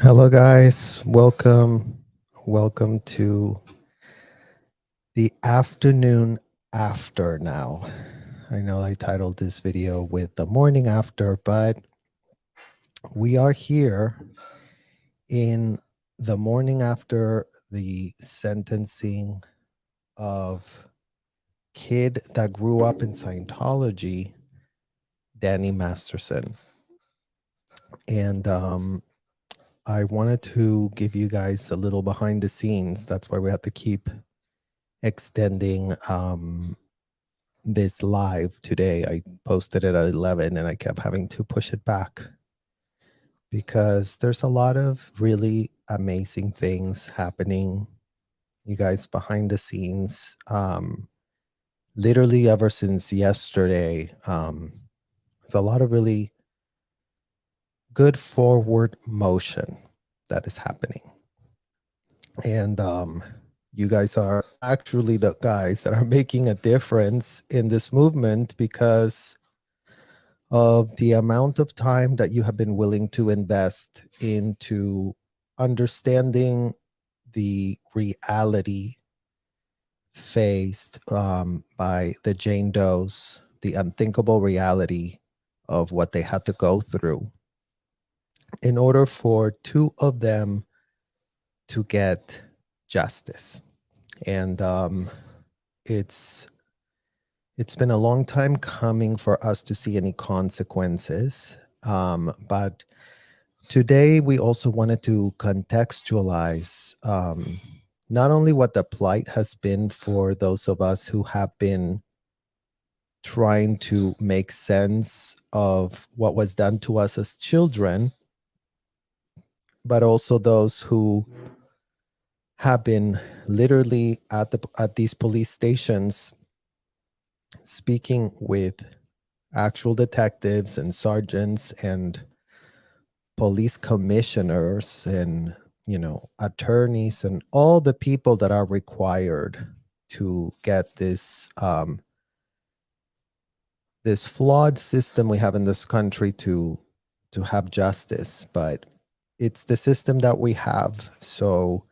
Hello, guys. Welcome to the afternoon after now. I know I titled this video with the morning after, but we are here in the morning after the sentencing of kid that grew up in Scientology, Danny Masterson. And I wanted to give you guys a little behind the scenes. That's why we have to keep extending this live today. I posted it at 11 and I kept having to push it back because there's a lot of really amazing things happening, you guys, behind the scenes. Literally ever since yesterday, there's a lot of really good forward motion that is happening. And you guys are actually the guys that are making a difference in this movement because of the amount of time that you have been willing to invest into understanding the reality faced by the Jane Does, the unthinkable reality of what they had to go through in order for two of them to get justice. And it's been a long time coming for us to see any consequences. But today we also wanted to contextualize not only what the plight has been for those of us who have been trying to make sense of what was done to us as children, but also those who have been literally at these police stations speaking with actual detectives and sergeants and police commissioners and attorneys and all the people that are required to get this flawed system we have in this country to have justice. But it's the system that we have, so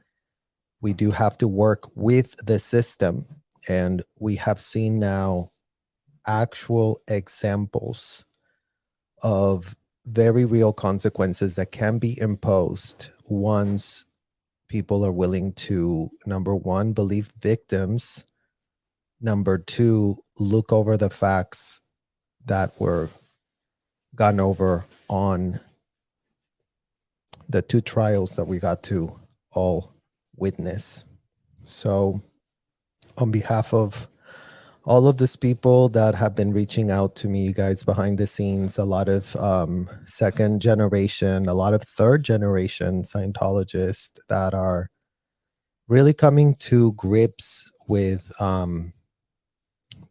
we do have to work with the system. And we have seen now actual examples of very real consequences that can be imposed once people are willing to, number one, believe victims, number two, look over the facts that were gone over on the two trials that we got to all witness. So on behalf of all of these people that have been reaching out to me, you guys, behind the scenes, a lot of second generation, a lot of third generation Scientologists that are really coming to grips with the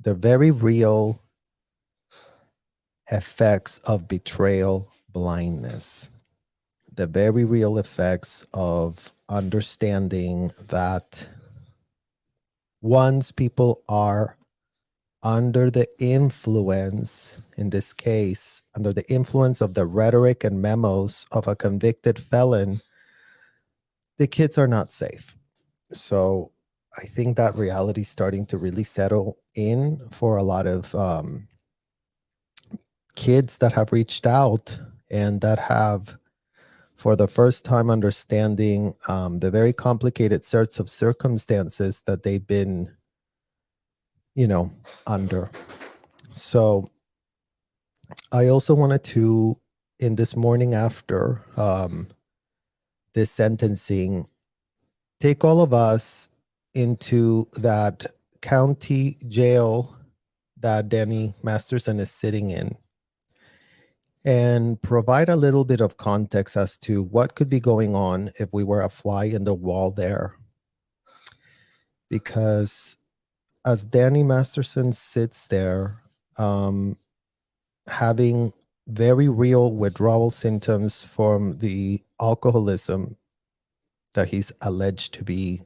very real effects of betrayal blindness, the very real effects of understanding that once people are under the influence, in this case, under the influence of the rhetoric and memos of a convicted felon, the kids are not safe. So I think that reality is starting to really settle in for a lot of kids that have reached out and that have, for the first time, understanding the very complicated sorts of circumstances that they've been, under. So I also wanted to, in this morning after this sentencing, take all of us into that county jail that Danny Masterson is sitting in and provide a little bit of context as to what could be going on if we were a fly in the wall there. Because as Danny Masterson sits there, having very real withdrawal symptoms from the alcoholism that he's alleged to be,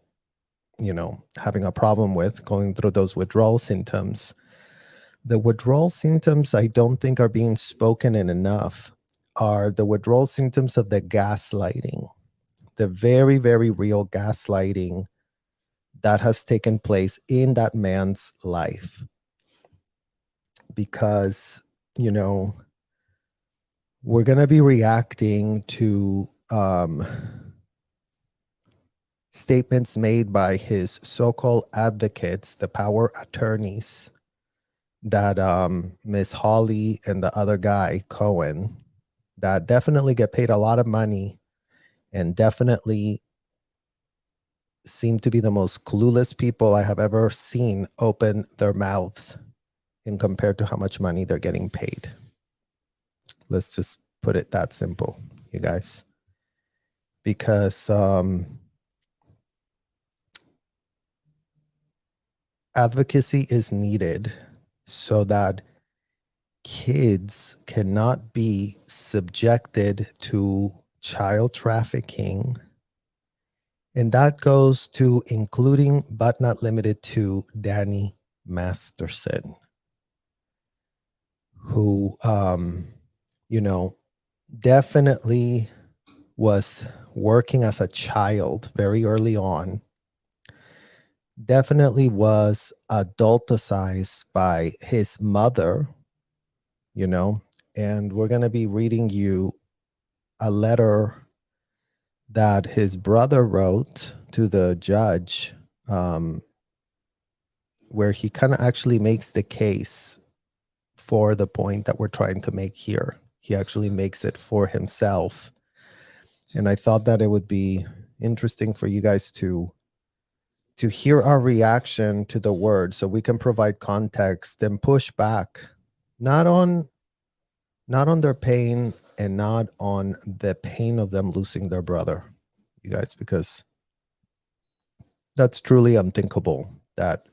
having a problem with, going through those withdrawal symptoms. The withdrawal symptoms I don't think are being spoken in enough are the withdrawal symptoms of the gaslighting. the very, very real gaslighting that has taken place in that man's life. Because, you know, we're going to be reacting to statements made by his so-called advocates, the power attorneys, that Miss Holly and the other guy, Cohen, that definitely get paid a lot of money and definitely seem to be the most clueless people I have ever seen open their mouths in compared to how much money they're getting paid. Let's just put it that simple, you guys. Because advocacy is needed so that kids cannot be subjected to child trafficking. And that goes to including, but not limited to, Danny Masterson, who, you know, definitely was working as a child very early on, definitely was adulticized by his mother, you know, and we're going to be reading you a letter that his brother wrote to the judge, where he kind of actually makes the case for the point that we're trying to make here. He actually makes it for himself. And I thought that it would be interesting for you guys to hear our reaction to the word so we can provide context and push back, not on their pain and not on the pain of them losing their brother, you guys, because that's truly unthinkable that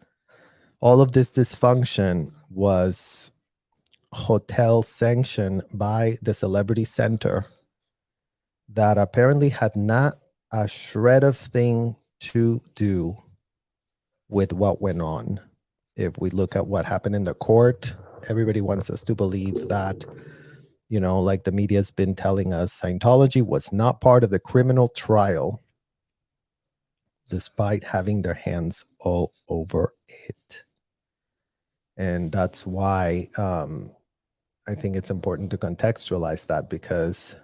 all of this dysfunction was hotel sanctioned by the Celebrity Center that apparently had not a shred of thing to do with what went on. If we look at what happened in the court, everybody wants us to believe that, you know, like the media's been telling us, Scientology was not part of the criminal trial, despite having their hands all over it. And that's why I think it's important to contextualize that, because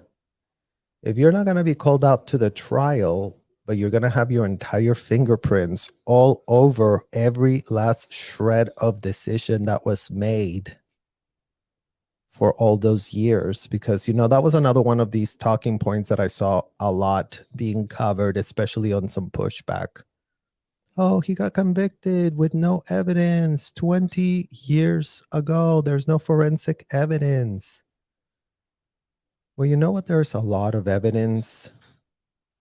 if you're not going to be called out to the trial, but you're going to have your entire fingerprints all over every last shred of decision that was made for all those years, because, you know, that was another one of these talking points that I saw a lot being covered, especially on some pushback. Oh, he got convicted with no evidence 20 years ago. There's no forensic evidence. Well, you know what? There's a lot of evidence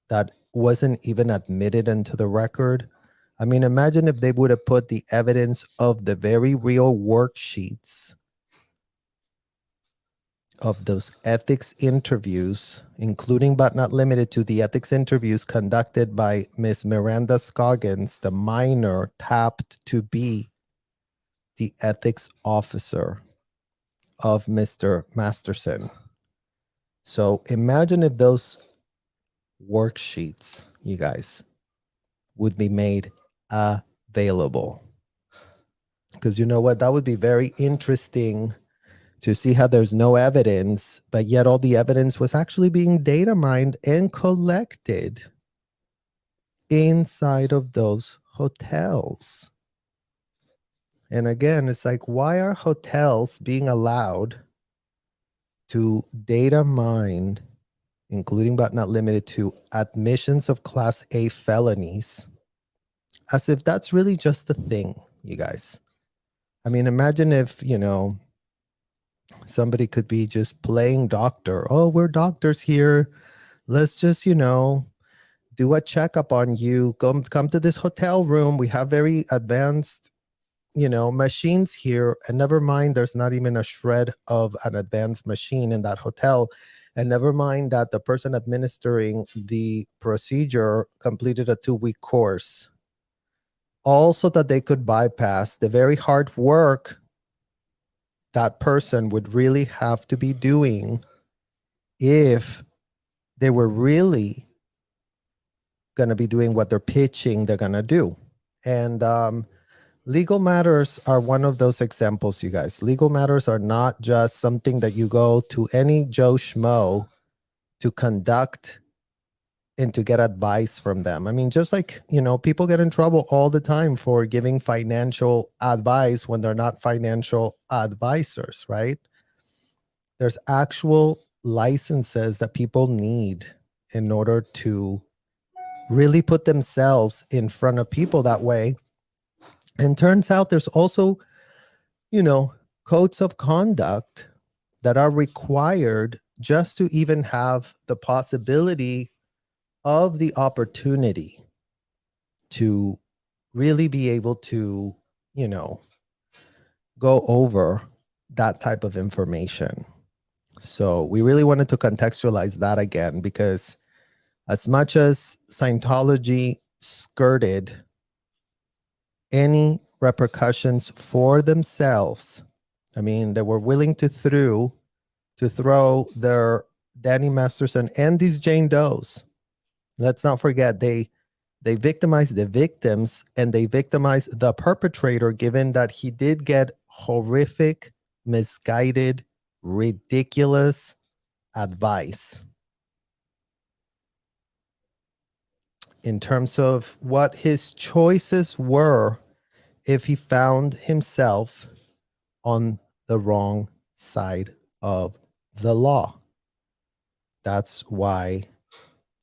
that wasn't even admitted into the record. I mean, imagine if they would have put the evidence of the very real worksheets of those ethics interviews, including but not limited to the ethics interviews conducted by Miss Miranda Scoggins, the minor tapped to be the ethics officer of Mr. Masterson. So imagine if those worksheets, you guys, would be made available. Because you know what? That would be very interesting to see how there's no evidence, but yet all the evidence was actually being data mined and collected inside of those hotels. And again, it's like, why are hotels being allowed to data mine, including but not limited to admissions of Class A felonies, as if that's really just a thing, you guys? I mean, imagine if, you know, somebody could be just playing doctor. Oh, we're doctors here. Let's just, you know, do a checkup on you. Come to this hotel room. We have very advanced, you know, machines here. And never mind, there's not even a shred of an advanced machine in that hotel. And never mind that the person administering the procedure completed a 2-week course. Also, that they could bypass the very hard work that person would really have to be doing if they were really going to be doing what they're pitching they're going to do. And legal matters are one of those examples, you guys. Legal matters are not just something that you go to any Joe Schmo to conduct and to get advice from them. I mean, just like, people get in trouble all the time for giving financial advice when they're not financial advisors, right? There's actual licenses that people need in order to really put themselves in front of people that way. And turns out there's also, codes of conduct that are required just to even have the possibility of the opportunity to really be able to, go over that type of information. So we really wanted to contextualize that again, because as much as Scientology skirted any repercussions for themselves, I mean, they were willing to throw their Danny Masterson and these Jane Does. Let's not forget, they victimized the victims and they victimized the perpetrator, given that he did get horrific, misguided, ridiculous advice in terms of what his choices were if he found himself on the wrong side of the law. That's why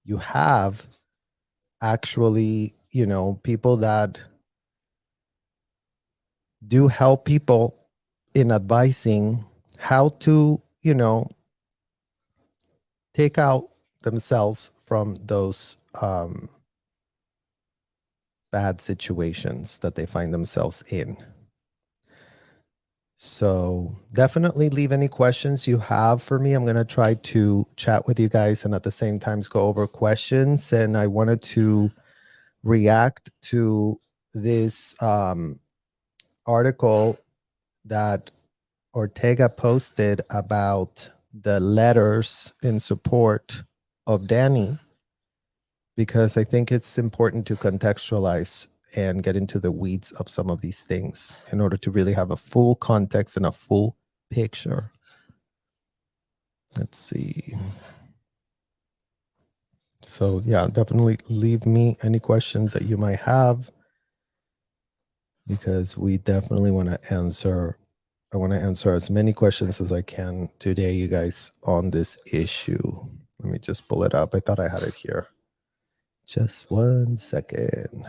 you have actually, people that do help people in advising how to, take out themselves from those bad situations that they find themselves in. So definitely leave any questions you have for me. I'm going to try to chat with you guys and at the same time go over questions. And I wanted to react to this article that Ortega posted about the letters in support of Danny, because I think it's important to contextualize and get into the weeds of some of these things in order to really have a full context and a full picture. Let's see. So yeah, definitely leave me any questions that you might have, because we definitely want to answer. I want to answer as many questions as I can today, you guys, on this issue. Let me just pull it up. I thought I had it here. Just 1 second.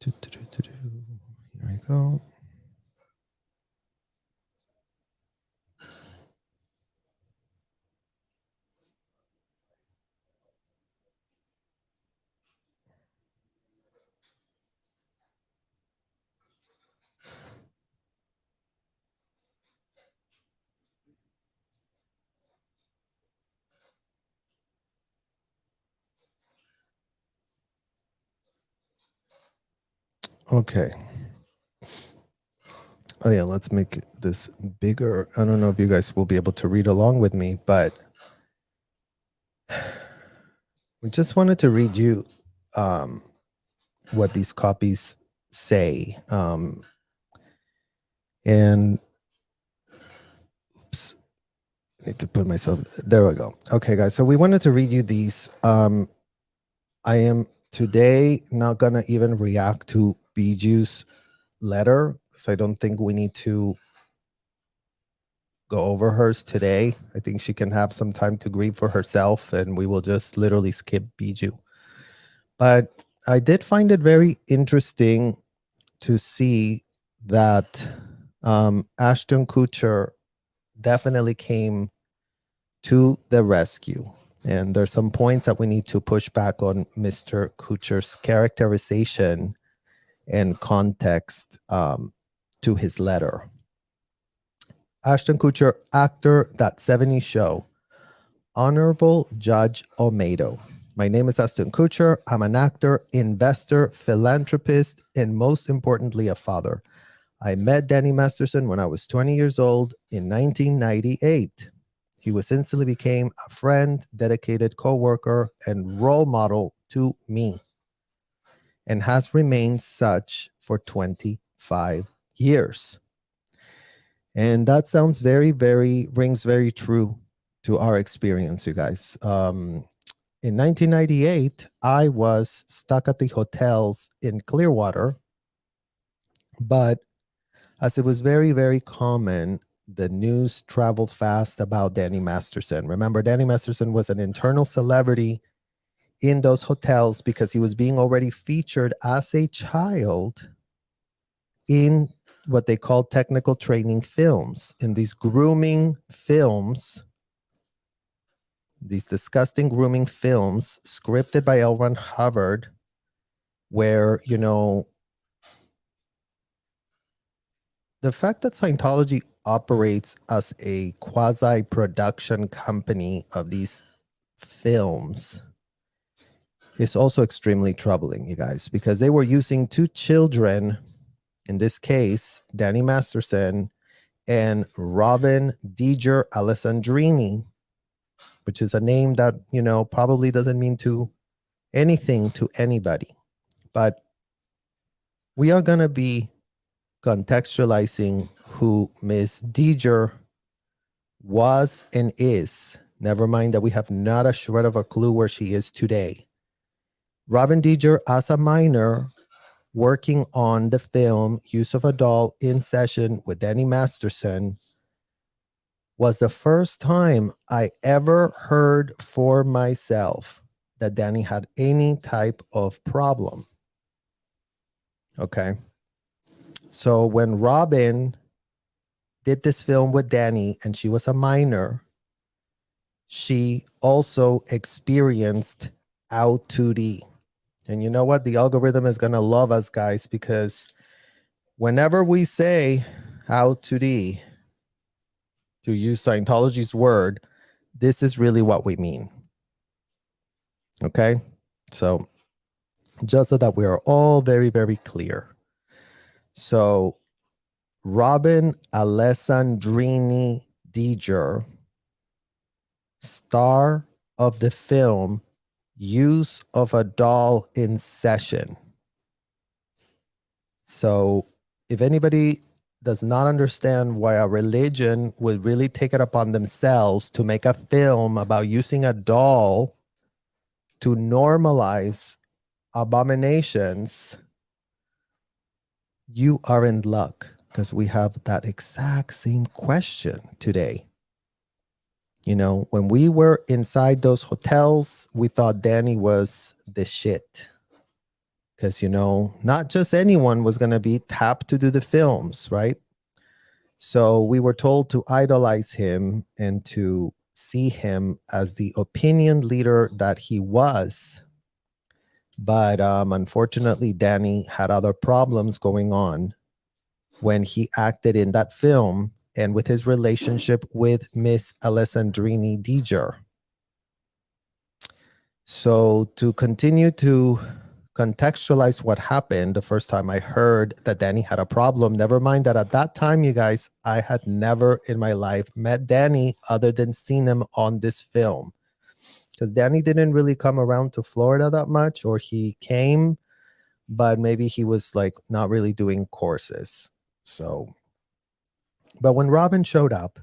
Here we go. Okay. Oh yeah, let's make this bigger. I don't know if you guys will be able to read along with me, but we just wanted to read you what these copies say. And oops, I need to put myself, there we go. Okay, guys, so we wanted to read you these. I am today not gonna even react to Biju's letter, because I don't think we need to go over hers today. I think she can have some time to grieve for herself, and we will just literally skip Biju. But I did find it very interesting to see that Ashton Kutcher definitely came to the rescue. And there's some points that we need to push back on Mr. Kutcher's characterization and context to his letter. Ashton Kutcher, actor, That 70s Show. Honorable Judge Olmedo. My name is Ashton Kutcher. I'm an actor, investor, philanthropist, and most importantly, a father. I met Danny Masterson when I was 20 years old in 1998. He was instantly became a friend, dedicated coworker, and role model to me, and has remained such for 25 years. And that sounds rings very true to our experience, you guys. In 1998, I was stuck at the hotels in Clearwater, but as it was very common, the news traveled fast about Danny Masterson. Remember, Danny Masterson was an internal celebrity in those hotels because he was being already featured as a child in what they call technical training films, in these grooming films, these disgusting grooming films scripted by L. Ron Hubbard, where, you know, the fact that Scientology operates as a quasi-production company of these films is also extremely troubling, you guys, because they were using two children, in this case, Danny Masterson and Robin Diger Alessandrini, which is a name that, you know, probably doesn't mean to anything to anybody. But we are going to be contextualizing who Miss Diger was and is. Never mind that we have not a shred of a clue where she is today. Robin Diger, as a minor, working on the film Use of a Doll in Session with Danny Masterson, was the first time I ever heard for myself that Danny had any type of problem. Okay. So when Robin did this film with Danny and she was a minor, she also experienced out 2D. And you know what? The algorithm is going to love us, guys, because whenever we say out 2D, to use Scientology's word, this is really what we mean. Okay? So just so that we are all very clear. So Robin Alessandrini Diger, star of the film Use of a Doll in Session. So if anybody does not understand why a religion would really take it upon themselves to make a film about using a doll to normalize abominations, you are in luck, because we have that exact same question today. You know, when we were inside those hotels, we thought Danny was the shit. Because, you know, not just anyone was going to be tapped to do the films, right? So we were told to idolize him and to see him as the opinion leader that he was. But unfortunately, Danny had other problems going on when he acted in that film and with his relationship with Miss Alessandrini Diger. So to continue to contextualize what happened the first time I heard that Danny had a problem, never mind that at that time, you guys, I had never in my life met Danny other than seen him on this film. Because Danny didn't really come around to Florida that much, or he came, but maybe he was like not really doing courses. So, but when Robin showed up,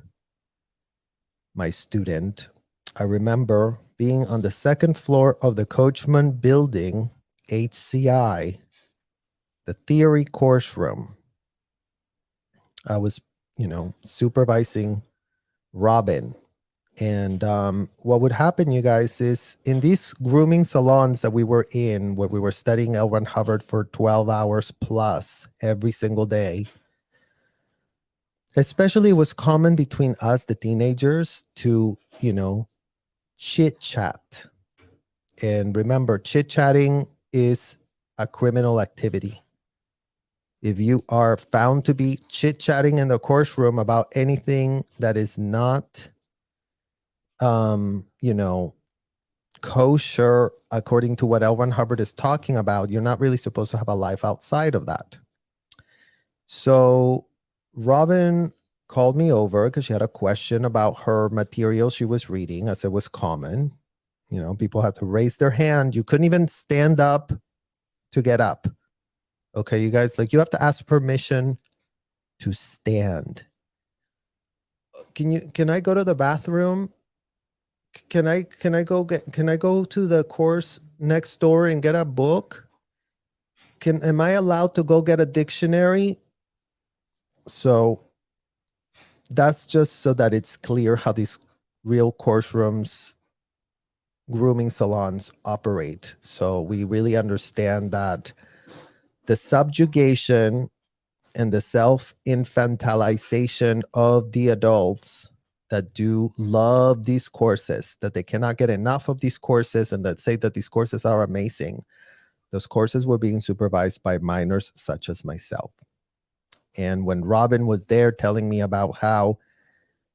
my student, I remember being on the second floor of the Coachman building, HCI, the theory course room. I was, you know, supervising Robin. And what would happen, you guys, is in these grooming salons that we were in, where we were studying L. Ron Hubbard for 12 hours plus every single day, especially it was common between us, the teenagers, to, you know, chit chat. And remember, chit chatting is a criminal activity. If you are found to be chit chatting in the course room about anything that is not, you know, kosher according to what L. Ron Hubbard is talking about, you're not really supposed to have a life outside of that. So Robin called me over because she had a question about her material she was reading, as it was common. You know, people had to raise their hand. You couldn't even stand up to get up. Okay, you guys, like, you have to ask permission to stand. Can I go to the bathroom? Can I go to the course next door and get a book? Am I allowed to go get a dictionary? So that's just so that it's clear how these real course rooms, grooming salons operate. So we really understand that the subjugation and the self-infantilization of the adults that do love these courses, that they cannot get enough of these courses, and that say that these courses are amazing. Those courses were being supervised by minors such as myself. And when Robin was there telling me about how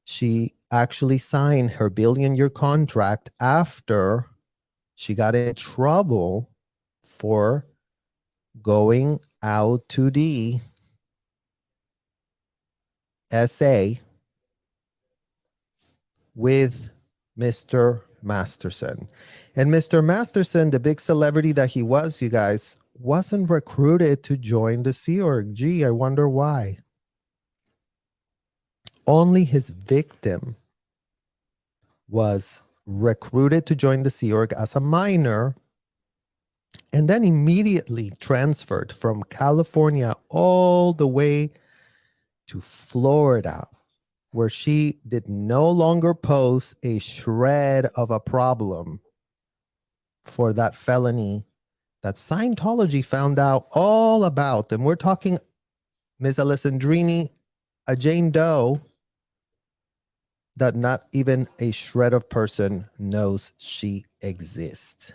she actually signed her billion-year contract after she got in trouble for going out to the SA with Mr. Masterson. And Mr. Masterson, the big celebrity that he was, you guys, wasn't recruited to join the Sea Org. Gee, I wonder why. Only his victim was recruited to join the Sea Org as a minor, and then immediately transferred from California all the way to Florida, where she did no longer pose a shred of a problem for that felony that Scientology found out all about. And we're talking Ms. Alessandrini, a Jane Doe that not even a shred of person knows she exists.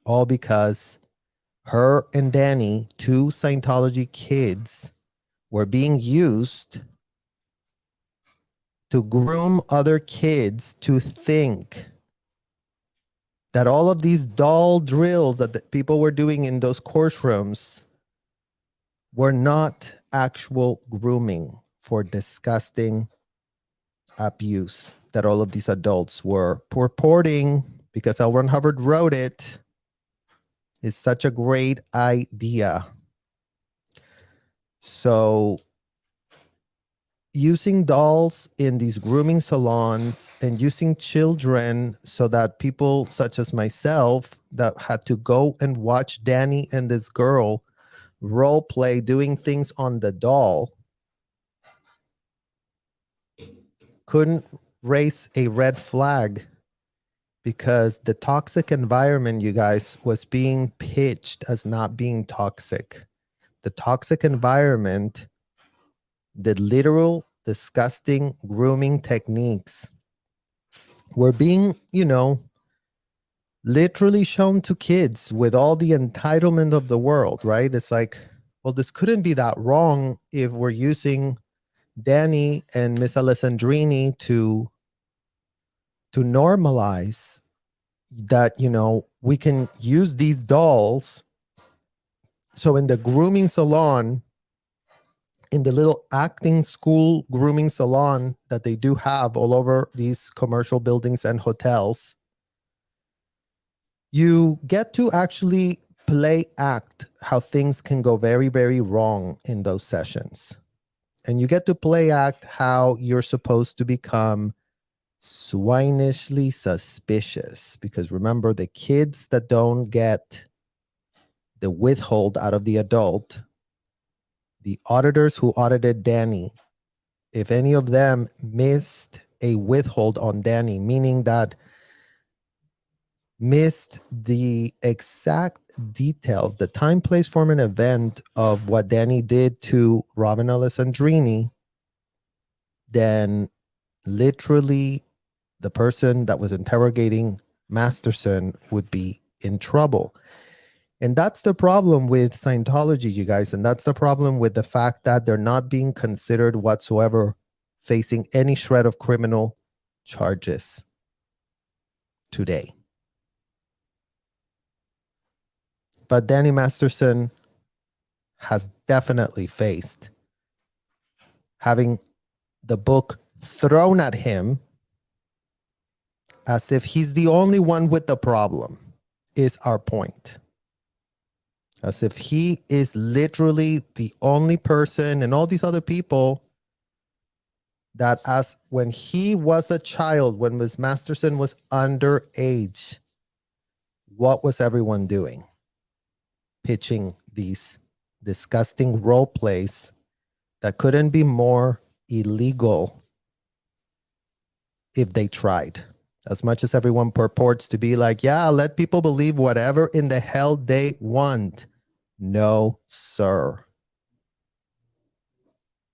All because her and Danny, two Scientology kids, were being used to groom other kids to think that all of these doll drills that the people were doing in those course rooms were not actual grooming for disgusting abuse that all of these adults were purporting, because L. Ron Hubbard wrote it, is such a great idea. So using dolls in these grooming salons and using children so that people such as myself that had to go and watch Danny and this girl role play doing things on the doll couldn't raise a red flag, because the toxic environment, you guys, was being pitched as not being toxic. The toxic environment, the literal disgusting grooming techniques were being, literally shown to kids with all the entitlement of the world, right? It's like, well, this couldn't be that wrong if we're using Danny and Miss Alessandrini to normalize that, we can use these dolls. So in the grooming salon, in the little acting school grooming salon that they do have all over these commercial buildings and hotels, you get to actually play act how things can go very, very wrong in those sessions. And you get to play act how you're supposed to become swinishly suspicious. Because remember, the kids that don't get the withhold out of the adult, the auditors who audited Danny, if any of them missed a withhold on Danny, meaning that missed the exact details, the time, place, form, and event of what Danny did to Robin Alessandrini, then literally the person that was interrogating Masterson would be in trouble. And that's the problem with Scientology, you guys. And that's the problem with the fact that they're not being considered whatsoever facing any shred of criminal charges today. But Danny Masterson has definitely faced having the book thrown at him as if he's the only one with the problem, is our point. As if he is literally the only person, and all these other people that, as when he was a child, when Ms. Masterson was underage, what was everyone doing? Pitching these disgusting role plays that couldn't be more illegal if they tried. As much as everyone purports to be like, yeah, let people believe whatever in the hell they want. No, sir.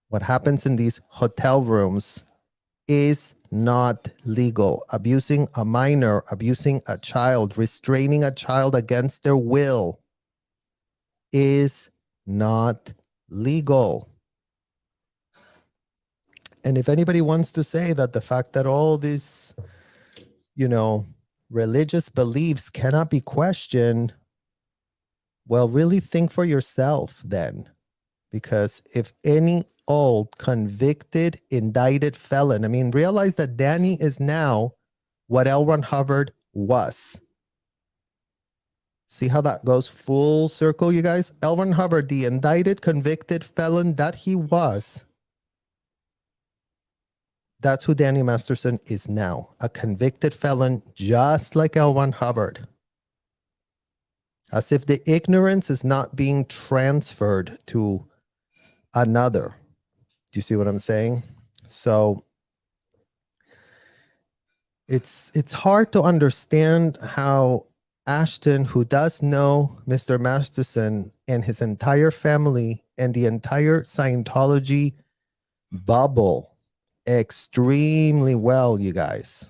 What happens in these hotel rooms is not legal. Abusing a minor, abusing a child, restraining a child against their will is not legal. And if anybody wants to say that the fact that all these, religious beliefs cannot be questioned, well, really think for yourself then. Because if any old convicted, indicted felon, realize that Danny is now what L. Ron Hubbard was. See how that goes full circle, you guys? L. Ron Hubbard, the indicted, convicted felon that he was, that's who Danny Masterson is now. A convicted felon, just like L. Ron Hubbard. As if the ignorance is not being transferred to another. Do you see what I'm saying? So it's hard to understand how Ashton, who does know Mr. Masterson and his entire family and the entire Scientology bubble extremely well, you guys.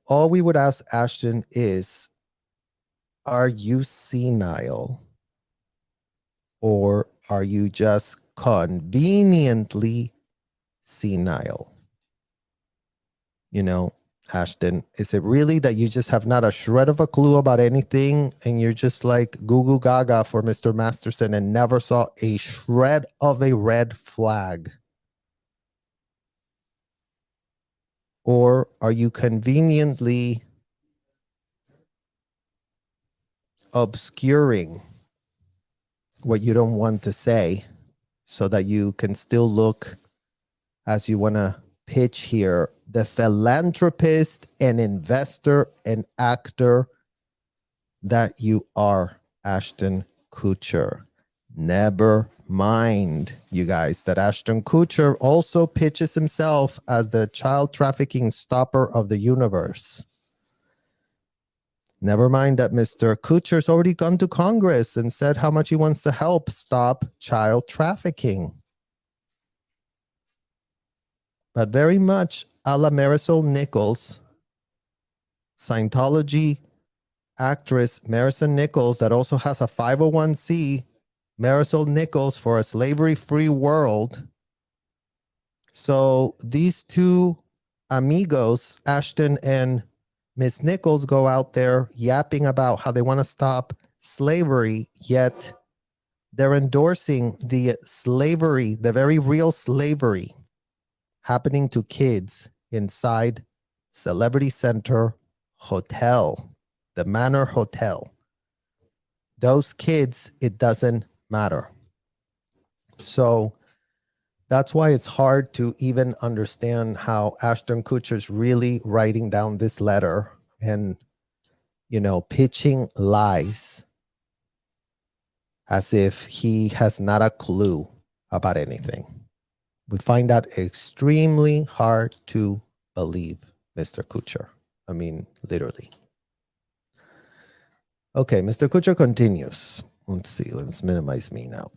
All we would ask Ashton is, are you senile? Or are you just conveniently senile? Ashton, is it really that you just have not a shred of a clue about anything and you're just like goo goo gaga for Mr. Masterson and never saw a shred of a red flag? Or are you conveniently obscuring what you don't want to say so that you can still look, as you want to pitch here, the philanthropist and investor and actor that you are, Ashton Kutcher? Never mind, you guys, that Ashton Kutcher also pitches himself as the child trafficking stopper of the universe. Never mind that Mr. Kutcher's already gone to Congress and said how much he wants to help stop child trafficking. But very much a la Marisol Nichols, Scientology actress Marisol Nichols, that also has a 501c, Marisol Nichols for a slavery-free world. So these two amigos, Ashton and Miss Nichols, go out there yapping about how they want to stop slavery, yet they're endorsing the slavery, the very real slavery happening to kids inside Celebrity Center Hotel, the Manor Hotel. Those kids, it doesn't matter. So that's why it's hard to even understand how Ashton Kutcher's really writing down this letter and, pitching lies as if he has not a clue about anything. We find that extremely hard to believe, Mr. Kutcher. Literally. Okay, Mr. Kutcher continues. Let's see, let's minimize me now.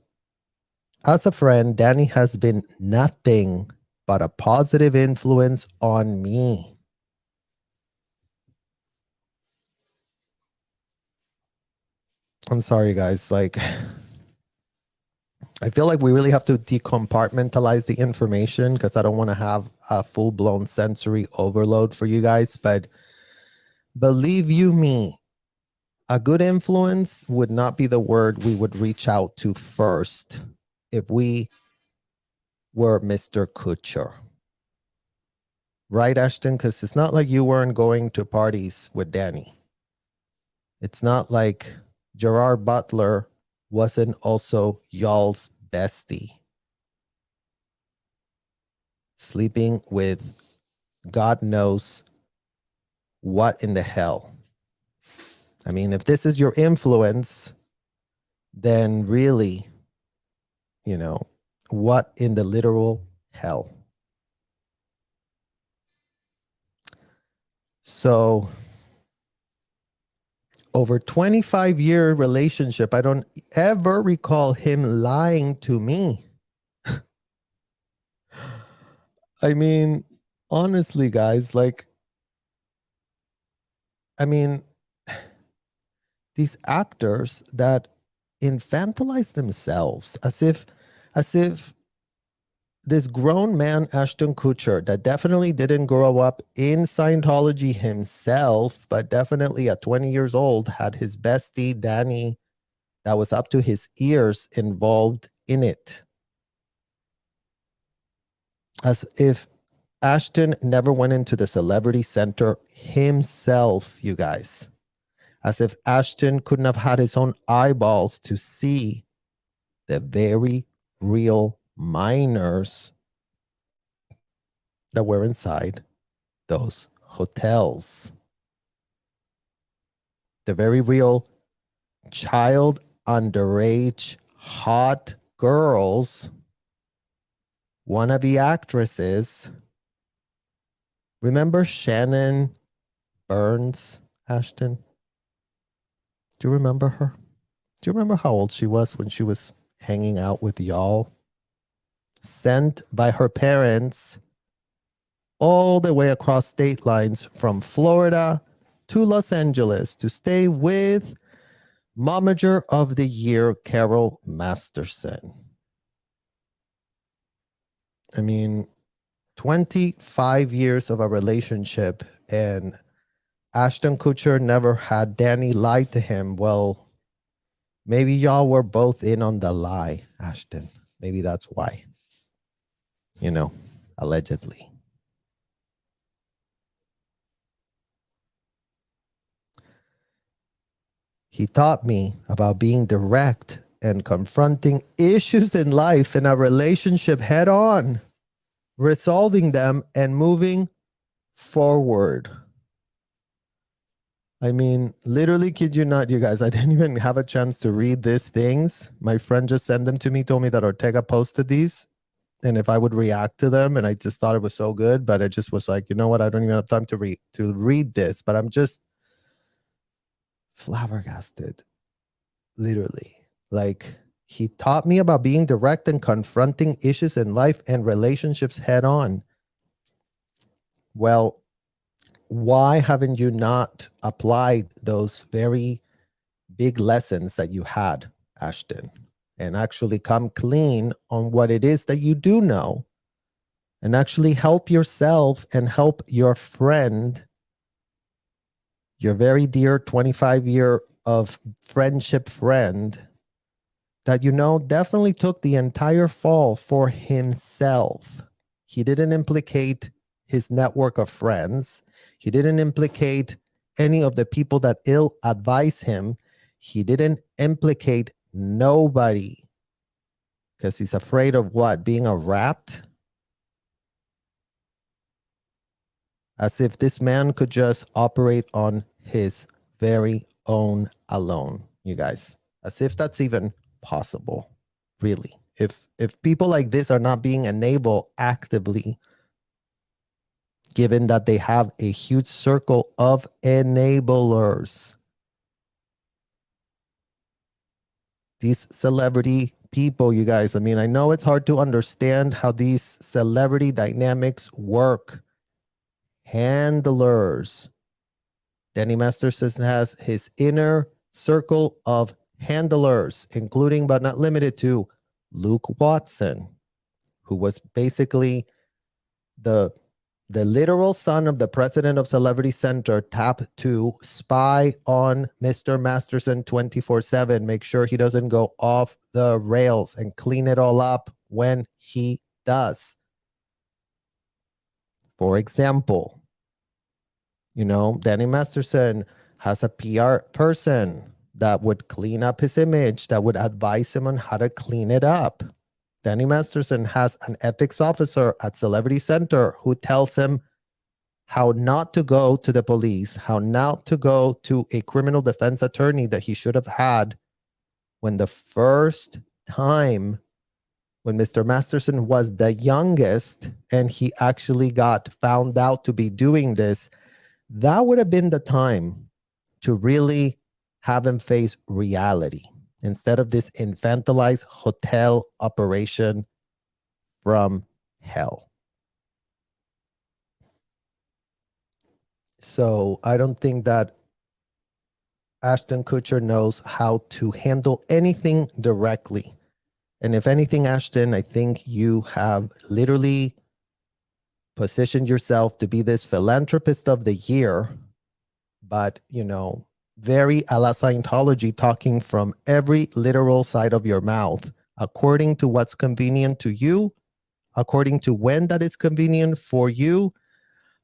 As a friend, Danny has been nothing but a positive influence on me. I'm sorry, guys. I feel like we really have to decompartmentalize the information because I don't want to have a full-blown sensory overload for you guys. But believe you me, a good influence would not be the word we would reach out to first if we were Mr. Kutcher. Right, Ashton? Because it's not like you weren't going to parties with Danny. It's not like Gerard Butler wasn't also y'all's bestie. Sleeping with God knows what in the hell. I mean, if this is your influence, then really, what in the literal hell? So, over 25-year relationship, I don't ever recall him lying to me. I mean, honestly, guys, these actors that infantilize themselves as if this grown man, Ashton Kutcher, that definitely didn't grow up in Scientology himself, but definitely at 20 years old had his bestie, Danny, that was up to his ears involved in it. As if Ashton never went into the celebrity center himself, you guys. As if Ashton couldn't have had his own eyeballs to see the very real minors that were inside those hotels. The very real child underage hot girls, wannabe actresses. Remember Shannon Burns, Ashton? Do you remember her? Do you remember how old she was when she was hanging out with y'all? Sent by her parents all the way across state lines from Florida to Los Angeles to stay with Momager of the Year, Carol Masterson. I mean, 25 years of a relationship, and Ashton Kutcher never had Danny lie to him. Well, maybe y'all were both in on the lie, Ashton. Maybe that's why. Allegedly. He taught me about being direct and confronting issues in life in a relationship head on, resolving them and moving forward. I mean, literally, kid you not, you guys, I didn't even have a chance to read these things. My friend just sent them to me, told me that Ortega posted these, and if I would react to them, and I just thought it was so good, but I just was like, you know what, I don't even have time to read this, but I'm just flabbergasted, literally. Like, he taught me about being direct and confronting issues in life and relationships head on. Well, why haven't you not applied those very big lessons that you had, Ashton, and actually come clean on what it is that you do know and actually help yourself and help your friend, your very dear 25-year of friendship friend that definitely took the entire fall for himself. He didn't implicate his network of friends. He didn't implicate any of the people that ill advise him. He didn't implicate nobody because he's afraid of what? Being a rat? As if this man could just operate on his very own alone, you guys. As if that's even possible, really. If people like this are not being enabled actively, given that they have a huge circle of enablers. These celebrity people, you guys, I mean, I know it's hard to understand how these celebrity dynamics work. Handlers. Danny Masterson has his inner circle of handlers, including but not limited to Luke Watson, who was basically the literal son of the president of Celebrity Center, tapped to spy on Mr. Masterson 24/7, make sure he doesn't go off the rails and clean it all up when he does. For example, Danny Masterson has a PR person that would clean up his image, that would advise him on how to clean it up. Danny Masterson has an ethics officer at Celebrity Center who tells him how not to go to the police, how not to go to a criminal defense attorney that he should have had when the first time when Mr. Masterson was the youngest and he actually got found out to be doing this. That would have been the time to really have him face reality instead of this infantilized hotel operation from hell. So I don't think that Ashton Kutcher knows how to handle anything directly. And if anything, Ashton, I think you have literally positioned yourself to be this philanthropist of the year, but, very a la Scientology, talking from every literal side of your mouth, according to what's convenient to you, according to when that is convenient for you,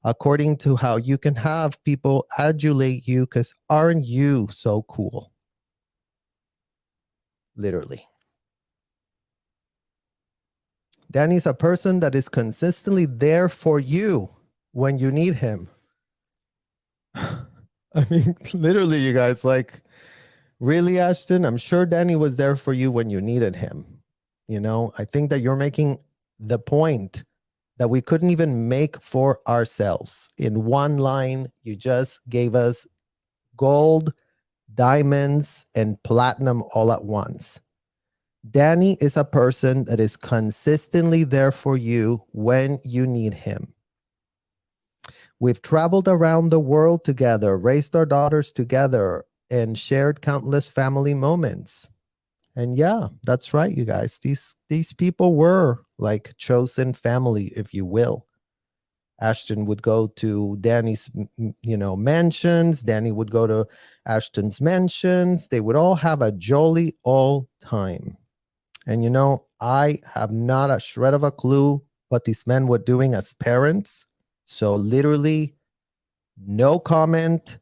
according to how you can have people adulate you, because aren't you so cool? Literally. Danny's a person that is consistently there for you when you need him. I mean, literally, you guys, like, really, Ashton? I'm sure Danny was there for you when you needed him. I think that you're making the point that we couldn't even make for ourselves. In one line, you just gave us gold, diamonds, and platinum all at once. Danny is a person that is consistently there for you when you need him. We've traveled around the world together, raised our daughters together, and shared countless family moments. And yeah, that's right, you guys. These people were like chosen family, if you will. Ashton would go to Danny's, mansions. Danny would go to Ashton's mansions. They would all have a jolly all time. And I have not a shred of a clue what these men were doing as parents. So literally, no comment,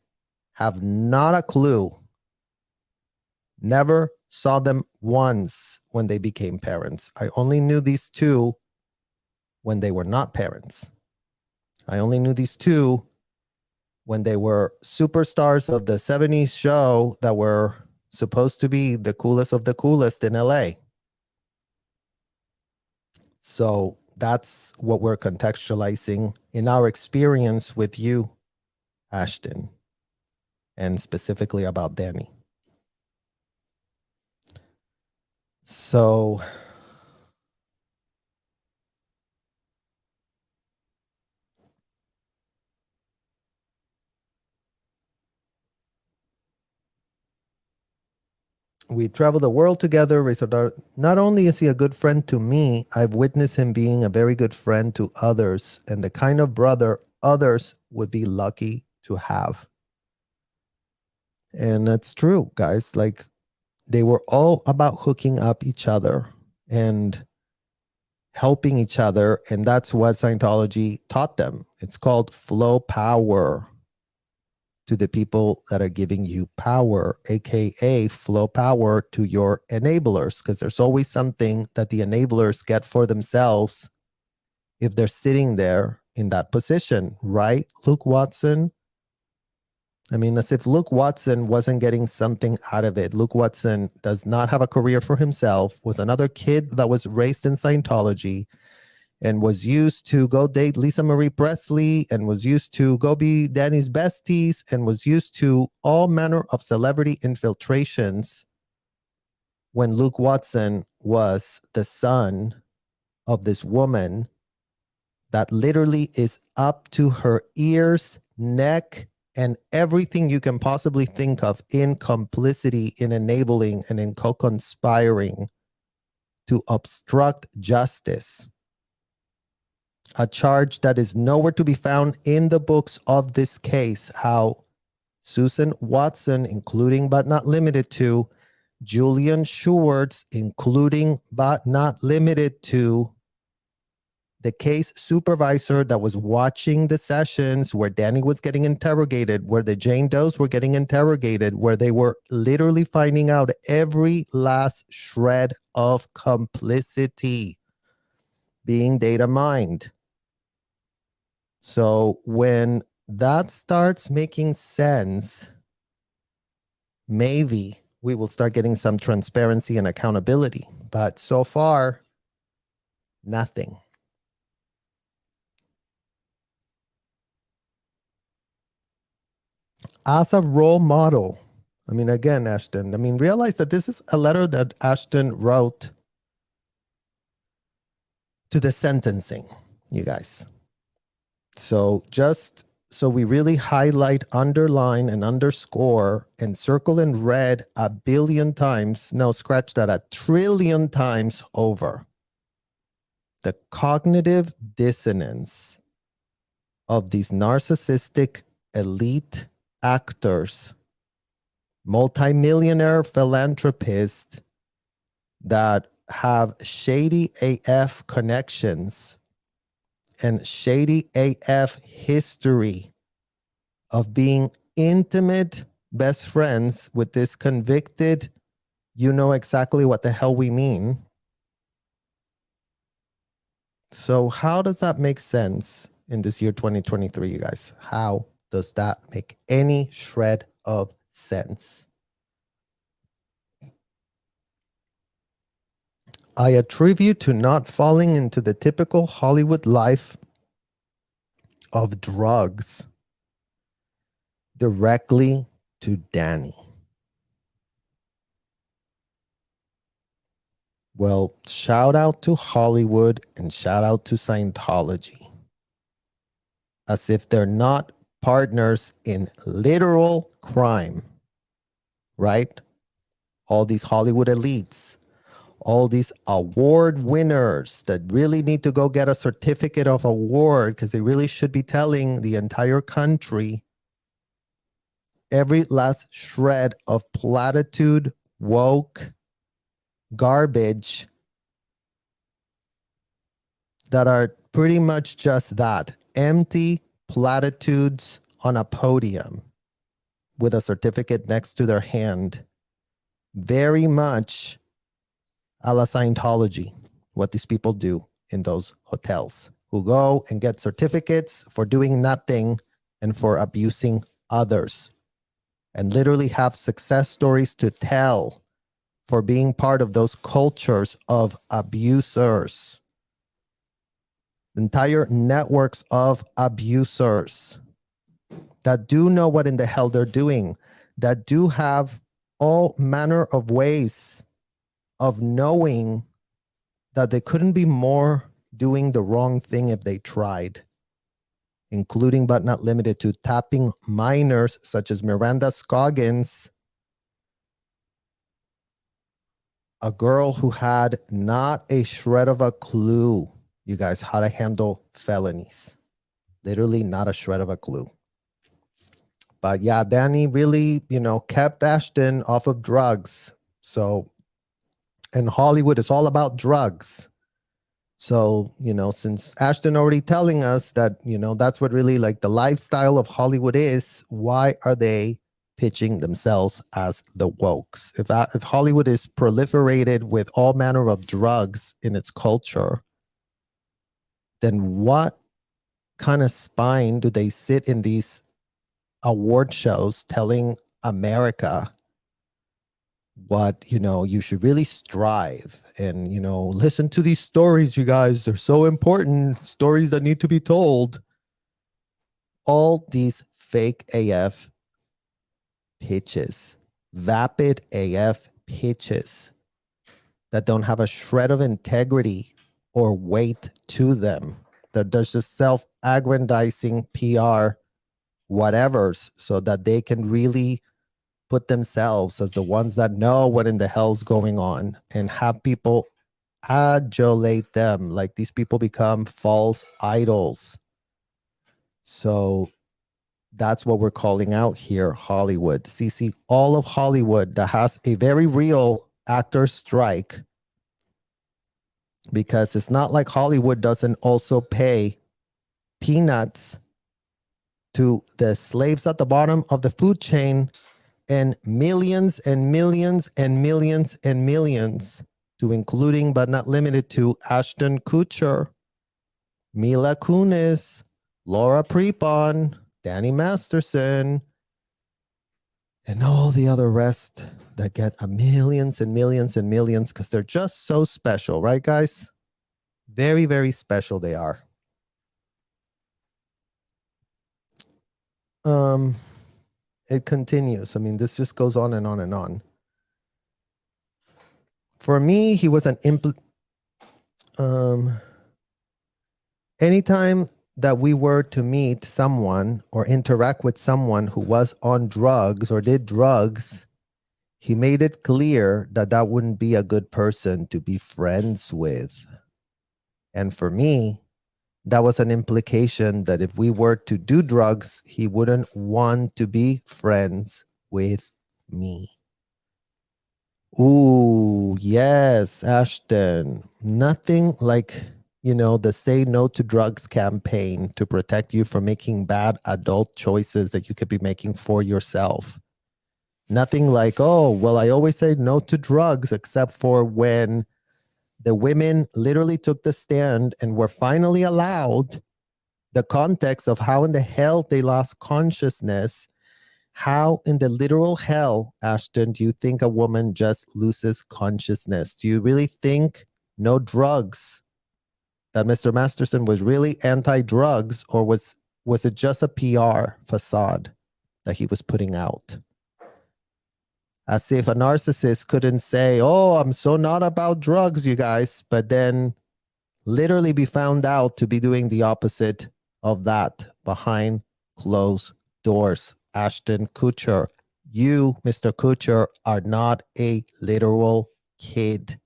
have not a clue. Never saw them once when they became parents. I only knew these two when they were not parents. I only knew these two when they were superstars of the 70s show that were supposed to be the coolest of the coolest in LA. So that's what we're contextualizing in our experience with you, Ashton, and specifically about Danny. So we travel the world together. Not only is he a good friend to me, I've witnessed him being a very good friend to others and the kind of brother others would be lucky to have. And that's true, guys. Like, they were all about hooking up each other and helping each other. And that's what Scientology taught them. It's called flow power to the people that are giving you power, aka flow power to your enablers, because there's always something that the enablers get for themselves if they're sitting there in that position, right, Luke Watson? I mean, as if Luke Watson wasn't getting something out of it. Luke Watson does not have a career for himself, was another kid that was raised in Scientology and was used to go date Lisa Marie Presley and was used to go be Danny's besties and was used to all manner of celebrity infiltrations when Luke Watson was the son of this woman that literally is up to her ears, neck, and everything you can possibly think of in complicity, in enabling, and in co-conspiring to obstruct justice. A charge that is nowhere to be found in the books of this case, how Susan Watson, including but not limited to, Julian Schwartz, including but not limited to, the case supervisor that was watching the sessions where Danny was getting interrogated, where the Jane Does were getting interrogated, where they were literally finding out every last shred of complicity being data mined. So when that starts making sense, maybe we will start getting some transparency and accountability. But so far, nothing. As a role model, I mean, again, Ashton, I mean, realize that this is a letter that Ashton wrote to the sentencing, you guys. So just so we really highlight, underline, and underscore and circle in red 1 billion times, no, scratch that, 1 trillion times over. The cognitive dissonance of these narcissistic elite actors, multimillionaire philanthropists that have shady AF connections and shady AF history of being intimate best friends with this convicted, you know exactly what the hell we mean. So how does that make sense in this year 2023, you guys? How does that make any shred of sense? I attribute to not falling into the typical Hollywood life of drugs directly to Danny. Well, shout out to Hollywood and shout out to Scientology. As if they're not partners in literal crime, right? All these Hollywood elites, all these award winners that really need to go get a certificate of award because they really should be telling the entire country every last shred of platitude, woke garbage that are pretty much just that, empty platitudes on a podium with a certificate next to their hand. Very much a la Scientology, what these people do in those hotels, who go and get certificates for doing nothing and for abusing others, and literally have success stories to tell for being part of those cultures of abusers. Entire networks of abusers that do know what in the hell they're doing, that do have all manner of ways of knowing that they couldn't be more doing the wrong thing if they tried, including but not limited to tapping minors such as Miranda Scoggins, a girl who had not a shred of a clue, you guys, how to handle felonies. Literally not a shred of a clue. But yeah, Danny really, kept Ashton off of drugs. So, and Hollywood is all about drugs. So, since Ashton already telling us that, that's what really like the lifestyle of Hollywood is, why are they pitching themselves as the wokes? If Hollywood is proliferated with all manner of drugs in its culture, then what kind of spine do they sit in these award shows telling America what, you should really strive and, listen to these stories, you guys, they're so important, stories that need to be told. All these fake AF pitches, vapid AF pitches that don't have a shred of integrity or weight to them. There's just self-aggrandizing PR whatevers so that they can really put themselves as the ones that know what in the hell's going on and have people adulate them. Like these people become false idols. So that's what we're calling out here, Hollywood. See, all of Hollywood that has a very real actor strike because it's not like Hollywood doesn't also pay peanuts to the slaves at the bottom of the food chain and millions and millions and millions and millions, to including but not limited to Ashton Kutcher, Mila Kunis, Laura Prepon, Danny Masterson, and all the other rest that get a millions and millions and millions because they're just so special, right, guys? Very, very special they are. It continues. I mean, this just goes on and on and on. For me, he was an anytime that we were to meet someone or interact with someone who was on drugs or did drugs, he made it clear that that wouldn't be a good person to be friends with. And for me, that was an implication that if we were to do drugs, he wouldn't want to be friends with me. Ooh, yes, Ashton. Nothing like, the Say No to Drugs campaign to protect you from making bad adult choices that you could be making for yourself. Nothing like, oh, well, I always say no to drugs, except for when the women literally took the stand and were finally allowed the context of how in the hell they lost consciousness. How in the literal hell, Ashton, do you think a woman just loses consciousness? Do you really think no drugs, that Mr. Masterson was really anti-drugs, or was it just a PR facade that he was putting out? As if a narcissist couldn't say, oh, I'm so not about drugs, you guys, but then literally be found out to be doing the opposite of that behind closed doors. Ashton Kutcher, you, Mr. Kutcher, are not a literal kid.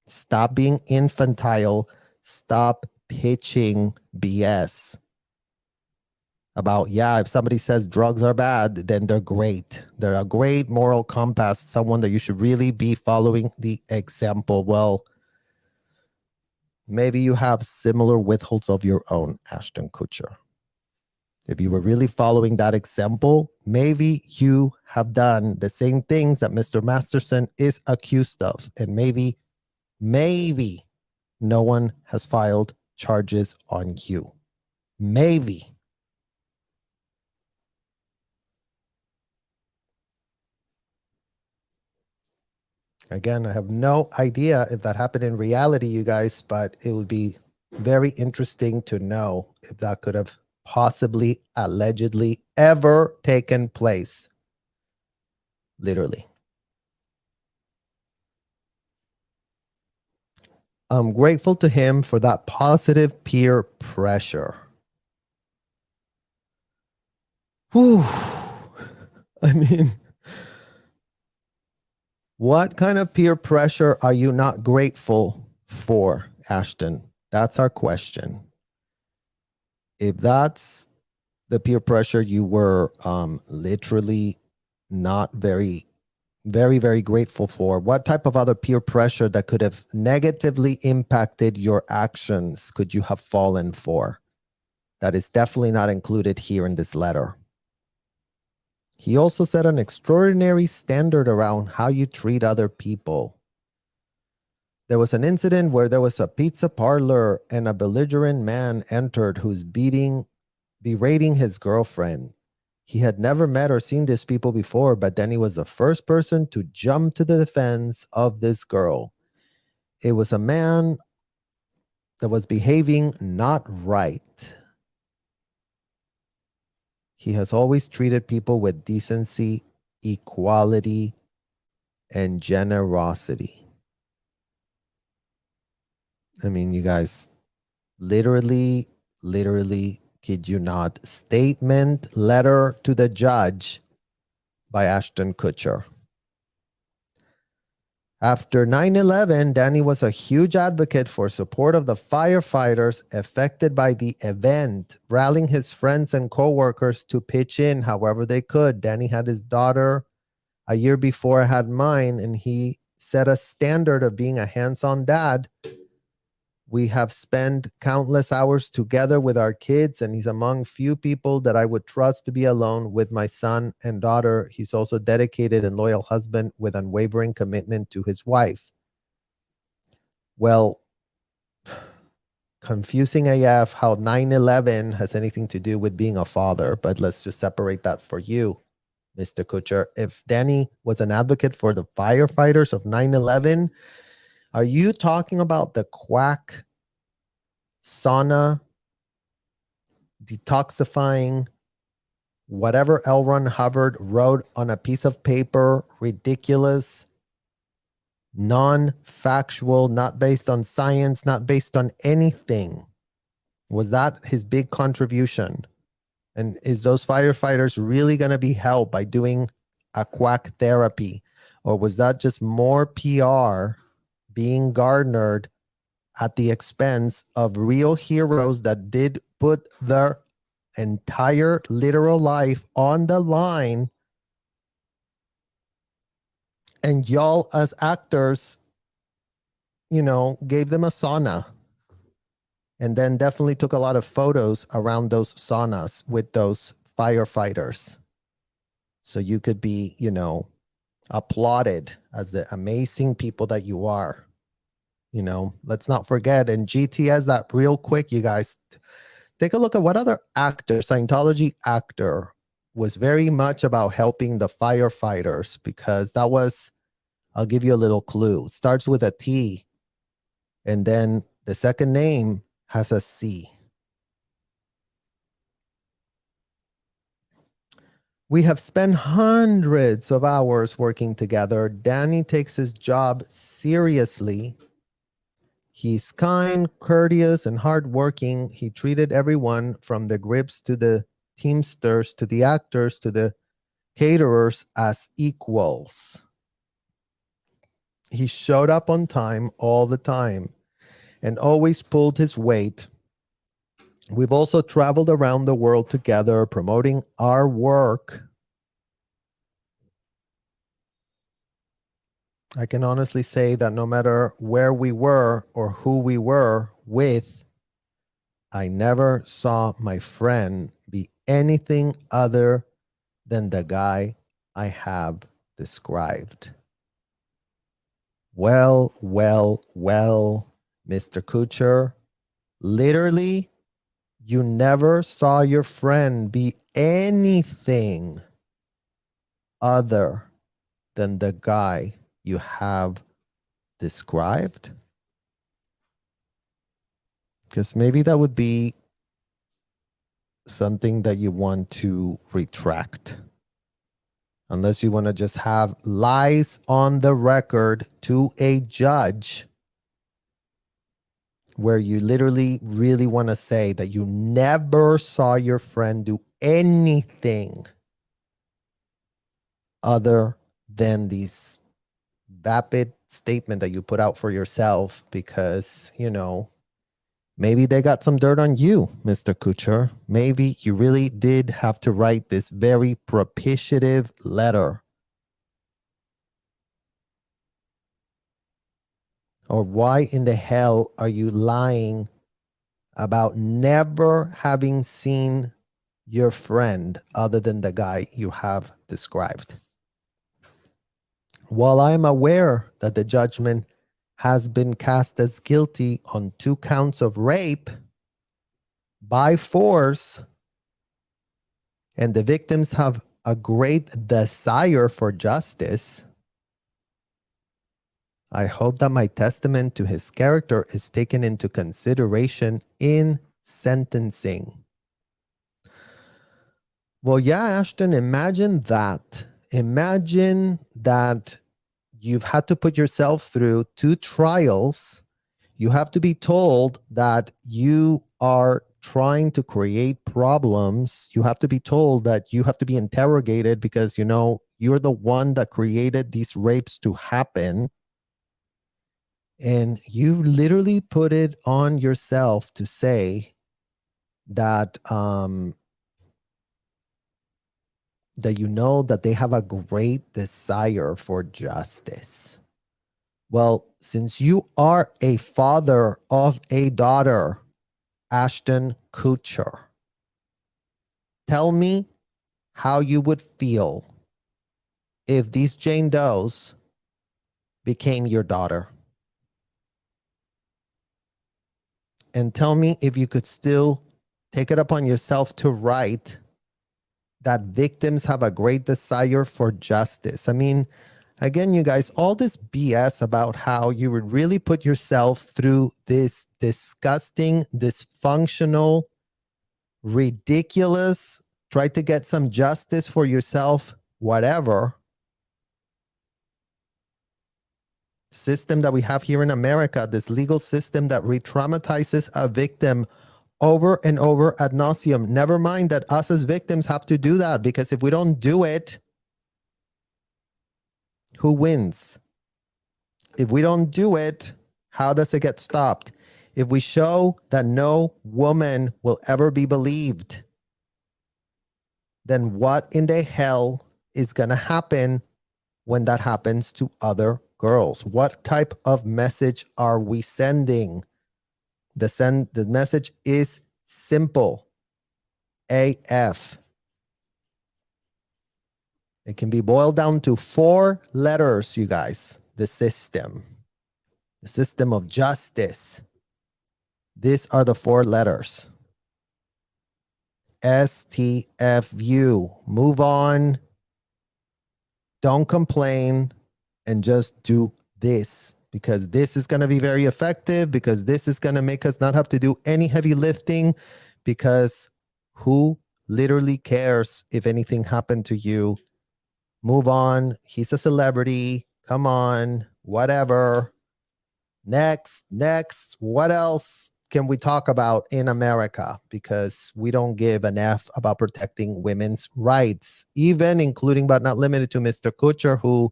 Stop being infantile. Stop pitching BS about, if somebody says drugs are bad, then they're great. They're a great moral compass, someone that you should really be following the example. Well, maybe you have similar withholds of your own, Ashton Kutcher. If you were really following that example, maybe you have done the same things that Mr. Masterson is accused of. And maybe no one has filed charges on you. Maybe. Again, I have no idea if that happened in reality, you guys, but it would be very interesting to know if that could have possibly, allegedly, ever taken place. Literally. I'm grateful to him for that positive peer pressure. Whew. I mean, what kind of peer pressure are you not grateful for, Ashton? That's our question. If that's the peer pressure you were literally not very, very, very grateful for, what type of other peer pressure that could have negatively impacted your actions could you have fallen for? That is definitely not included here in this letter. He also set an extraordinary standard around how you treat other people. There was an incident where there was a pizza parlor and a belligerent man entered who's berating his girlfriend. He had never met or seen these people before, but then he was the first person to jump to the defense of this girl. It was a man that was behaving not right. He has always treated people with decency, equality, and generosity. I mean, you guys, literally, kid you not, statement letter to the judge by Ashton Kutcher. After 9/11, Danny was a huge advocate for support of the firefighters affected by the event, rallying his friends and coworkers to pitch in however they could. Danny had his daughter a year before I had mine, and he set a standard of being a hands-on dad. We have spent countless hours together with our kids, and he's among few people that I would trust to be alone with my son and daughter. He's also dedicated and loyal husband with unwavering commitment to his wife. Well, confusing AF how 9/11 has anything to do with being a father, but let's just separate that for you, Mr. Kutcher. If Danny was an advocate for the firefighters of 9/11, are you talking about the quack sauna detoxifying whatever L. Ron Hubbard wrote on a piece of paper, ridiculous, non-factual, not based on science, not based on anything? Was that his big contribution? And is those firefighters really going to be helped by doing a quack therapy? Or was that just more PR being garnered at the expense of real heroes that did put their entire literal life on the line, and y'all as actors, gave them a sauna, and then definitely took a lot of photos around those saunas with those firefighters, so you could be, applauded as the amazing people that you are. Let's not forget, and GTS that real quick, you guys, take a look at what other actor, Scientology actor, was very much about helping the firefighters, because that was, I'll give you a little clue. It starts with a T, and then the second name has a C. We have spent hundreds of hours working together. Danny takes his job seriously. He's kind, courteous, and hardworking. He treated everyone from the grips to the teamsters to the actors to the caterers as equals. He showed up on time all the time and always pulled his weight. We've also traveled around the world together promoting our work. I can honestly say that no matter where we were or who we were with, I never saw my friend be anything other than the guy I have described. Well, Mr. Kutcher, literally, you never saw your friend be anything other than the guy you have described? Because maybe that would be something that you want to retract. Unless you want to just have lies on the record to a judge, where you literally really want to say that you never saw your friend do anything other than these vapid statement that you put out for yourself, because, maybe they got some dirt on you, Mr. Kutcher. Maybe you really did have to write this very propitiative letter. Or why in the hell are you lying about never having seen your friend other than the guy you have described? While I am aware that the judgment has been cast as guilty on 2 counts of rape by force, and the victims have a great desire for justice, I hope that my testament to his character is taken into consideration in sentencing. Well, yeah, Ashton, imagine that. Imagine that you've had to put yourself through 2 trials. You have to be told that you are trying to create problems. You have to be told that you have to be interrogated because, you're the one that created these rapes to happen. And you literally put it on yourself to say that that that they have a great desire for justice. Well, since you are a father of a daughter, Ashton Kutcher, tell me how you would feel if these Jane Does became your daughter. And tell me if you could still take it upon yourself to write that victims have a great desire for justice. I mean, again, you guys, all this BS about how you would really put yourself through this disgusting, dysfunctional, ridiculous, try to get some justice for yourself, whatever system that we have here in America, this legal system that re-traumatizes a victim over and over ad nauseum. Never mind that us as victims have to do that, because if we don't do it, who wins? If we don't do it, how does it get stopped? If we show that no woman will ever be believed, then what in the hell is going to happen when that happens to other girls? What type of message are we sending? The message is simple. AF. It can be boiled down to 4 letters, you guys. The system of justice. These are the 4 letters. STFU. Move on. Don't complain and just do this, because this is going to be very effective, because this is going to make us not have to do any heavy lifting, because who literally cares if anything happened to you? Move on. He's a celebrity. Come on. Whatever. Next. What else can we talk about in America? Because we don't give an F about protecting women's rights, even including but not limited to Mr. Kutcher, who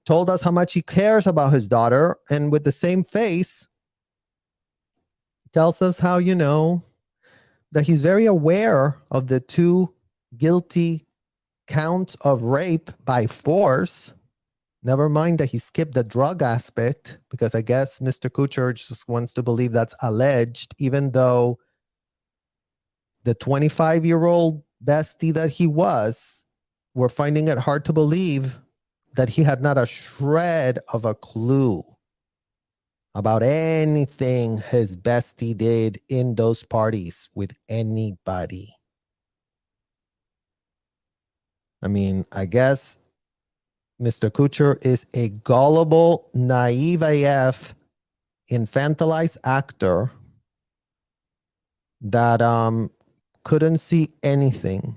told us how much he cares about his daughter, and with the same face tells us how, that he's very aware of the 2 guilty counts of rape by force. Never mind that he skipped the drug aspect, because I guess Mr. Kutcher just wants to believe that's alleged, even though the 25-year-old bestie that he was, we're finding it hard to believe that he had not a shred of a clue about anything his bestie did in those parties with anybody. I mean, I guess Mr. Kutcher is a gullible, naive AF, infantilized actor that couldn't see anything.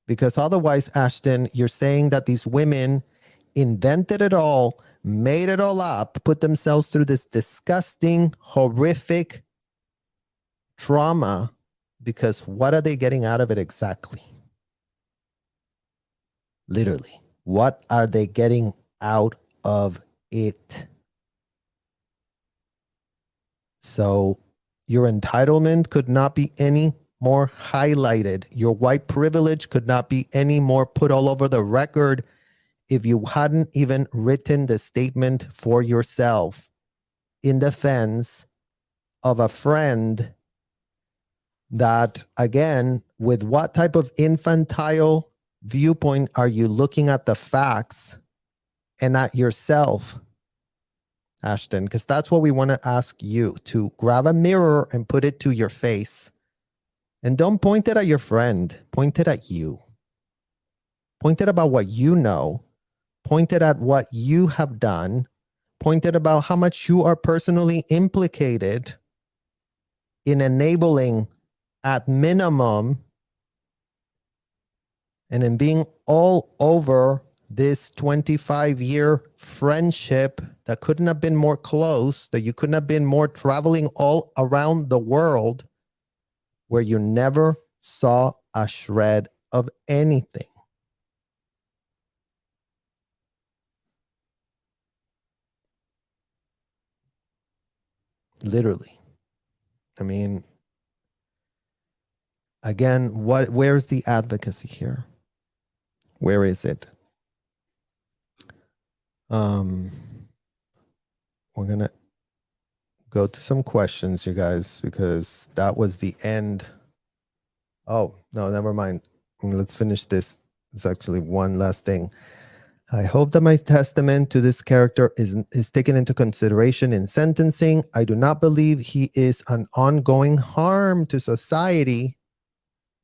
Because otherwise, Ashton, you're saying that these women invented it all, made it all up, put themselves through this disgusting, horrific trauma, because what are they getting out of it exactly? Literally, what are they getting out of it? So your entitlement could not be any more highlighted. Your white privilege could not be any more put all over the record if you hadn't even written the statement for yourself in defense of a friend that, again, with what type of infantile viewpoint are you looking at the facts and at yourself, Ashton? Because that's what we want to ask you, to grab a mirror and put it to your face. And don't point it at your friend. Point it at you. Point it about what you know. Point it at what you have done. Point it about how much you are personally implicated in enabling, at minimum, and in being all over this 25-year friendship that couldn't have been more close, that you couldn't have been more traveling all around the world, where you never saw a shred of anything. Literally. I mean, again, where's the advocacy here? Where is it? Um, we're gonna go to some questions, you guys, because that was the end. Oh, no, never mind. Let's finish this. It's actually one last thing. I hope that my testament to this character is taken into consideration in sentencing. I do not believe he is an ongoing harm to society,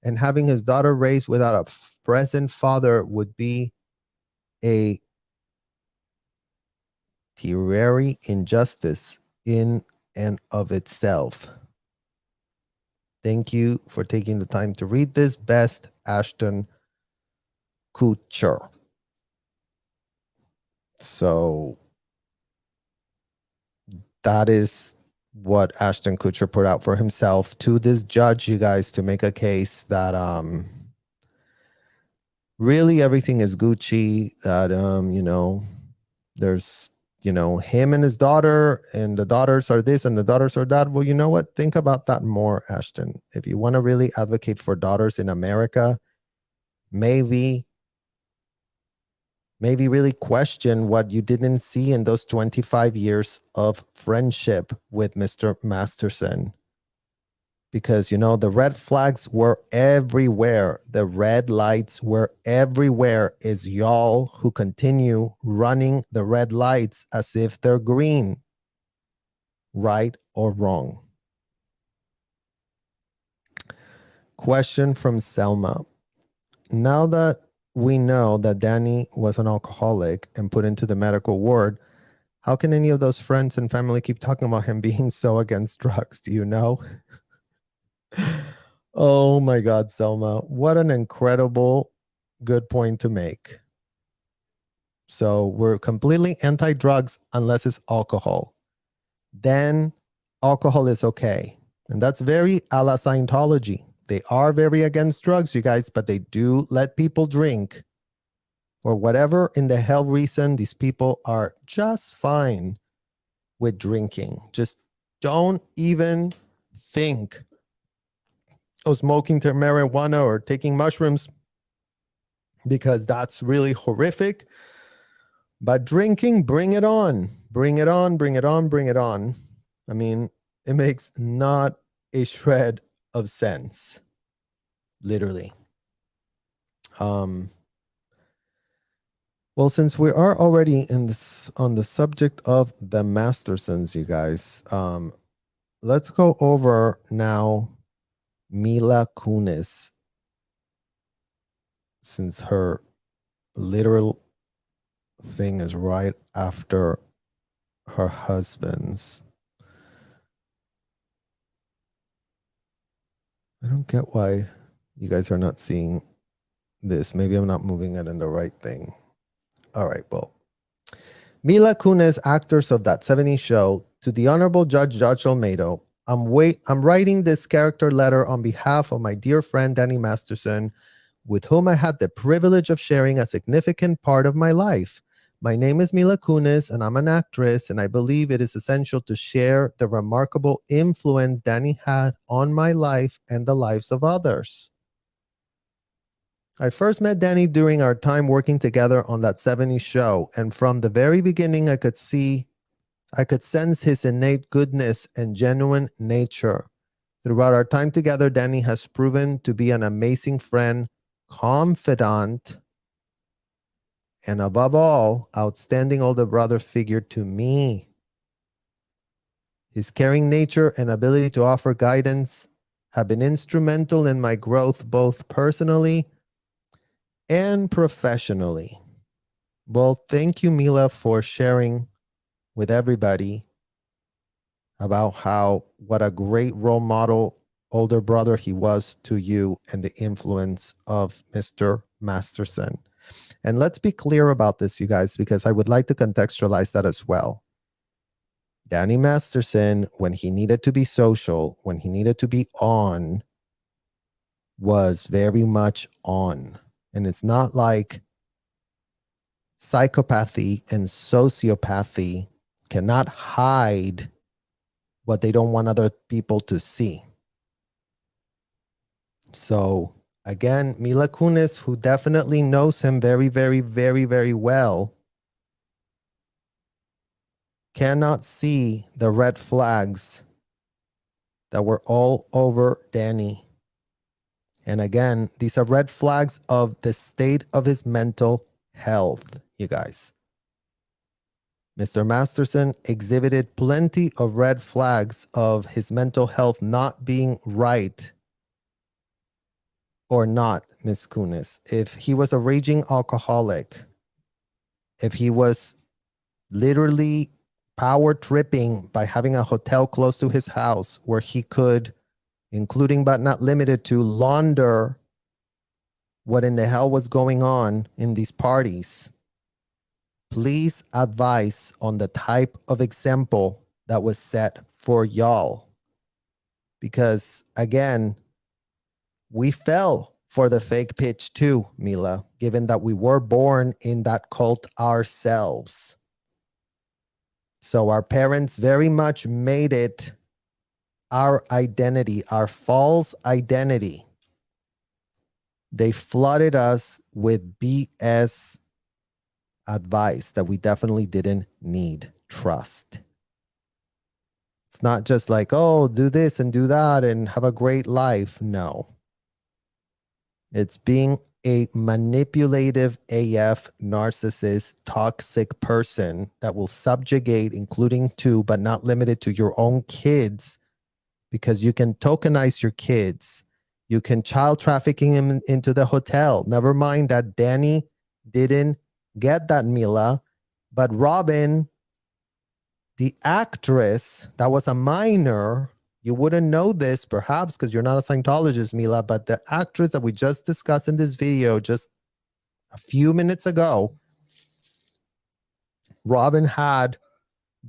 and having his daughter raised without a present father would be a temporary injustice in and of itself. Thank you for taking the time to read this. Best, Ashton Kutcher. So that is what Ashton Kutcher put out for himself to this judge, you guys, to make a case that really everything is Gucci, that there's him and his daughter, and the daughters are this and the daughters are that. Well, you know what? Think about that more, Ashton. If you want to really advocate for daughters in America, maybe really question what you didn't see in those 25 years of friendship with Mr. Masterson. Because, the red flags were everywhere. The red lights were everywhere. It's y'all who continue running the red lights as if they're green, right or wrong. Question from Selma. Now that we know that Danny was an alcoholic and put into the medical ward, how can any of those friends and family keep talking about him being so against drugs? Do you know? Oh my God, Selma. What an incredible good point to make. So we're completely anti-drugs unless it's alcohol. Then alcohol is okay. And that's very a la Scientology. They are very against drugs, you guys, but they do let people drink. For whatever in the hell reason, these people are just fine with drinking. Just don't even think of smoking marijuana or taking mushrooms, because that's really horrific. But drinking, bring it on. Bring it on, bring it on, bring it on. I mean, it makes not a shred of sense. Literally. Well, since we are already on the subject of the Mastersons, you guys, let's go over now Mila Kunis, since her literal thing is right after her husband's. I don't get why you guys are not seeing this. Maybe I'm not moving it in the right thing. All right, well. Mila Kunis, actors of That 70s Show, to the Honorable Judge Olmedo, I'm writing this character letter on behalf of my dear friend Danny Masterson, with whom I had the privilege of sharing a significant part of my life. My name is Mila Kunis, and I'm an actress, and I believe it is essential to share the remarkable influence Danny had on my life and the lives of others. I first met Danny during our time working together on That 70s Show, and from the very beginning I could sense his innate goodness and genuine nature. Throughout our time together, Danny has proven to be an amazing friend, confidant, and above all, outstanding older brother figure to me. His caring nature and ability to offer guidance have been instrumental in my growth both personally and professionally. Well, thank you, Mila, for sharing with everybody about what a great role model older brother he was to you and the influence of Mr. Masterson. And let's be clear about this, you guys, because I would like to contextualize that as well. Danny Masterson, when he needed to be social, when he needed to be on, was very much on. And it's not like psychopathy and sociopathy cannot hide what they don't want other people to see. So again, Mila Kunis, who definitely knows him very, very, very, very well, cannot see the red flags that were all over Danny. And again, these are red flags of the state of his mental health, you guys. Mr. Masterson exhibited plenty of red flags of his mental health not being right, or not, Miss Kunis. If he was a raging alcoholic, if he was literally power tripping by having a hotel close to his house where he could, including but not limited to, launder what in the hell was going on in these parties, please advise on the type of example that was set for y'all. Because again, we fell for the fake pitch too, Mila, given that we were born in that cult ourselves. So our parents very much made it our identity, our false identity. They flooded us with BS advice that we definitely didn't need. Trust. It's not just like, oh, do this and do that and have a great life. No. It's being a manipulative AF, narcissist, toxic person that will subjugate, including to, but not limited to, your own kids, because you can tokenize your kids. You can child trafficking him into the hotel. Never mind that Danny didn't get that, Mila, but Robin, the actress that was a minor, you wouldn't know this perhaps because you're not a Scientologist, Mila, but the actress that we just discussed in this video just a few minutes ago, Robin had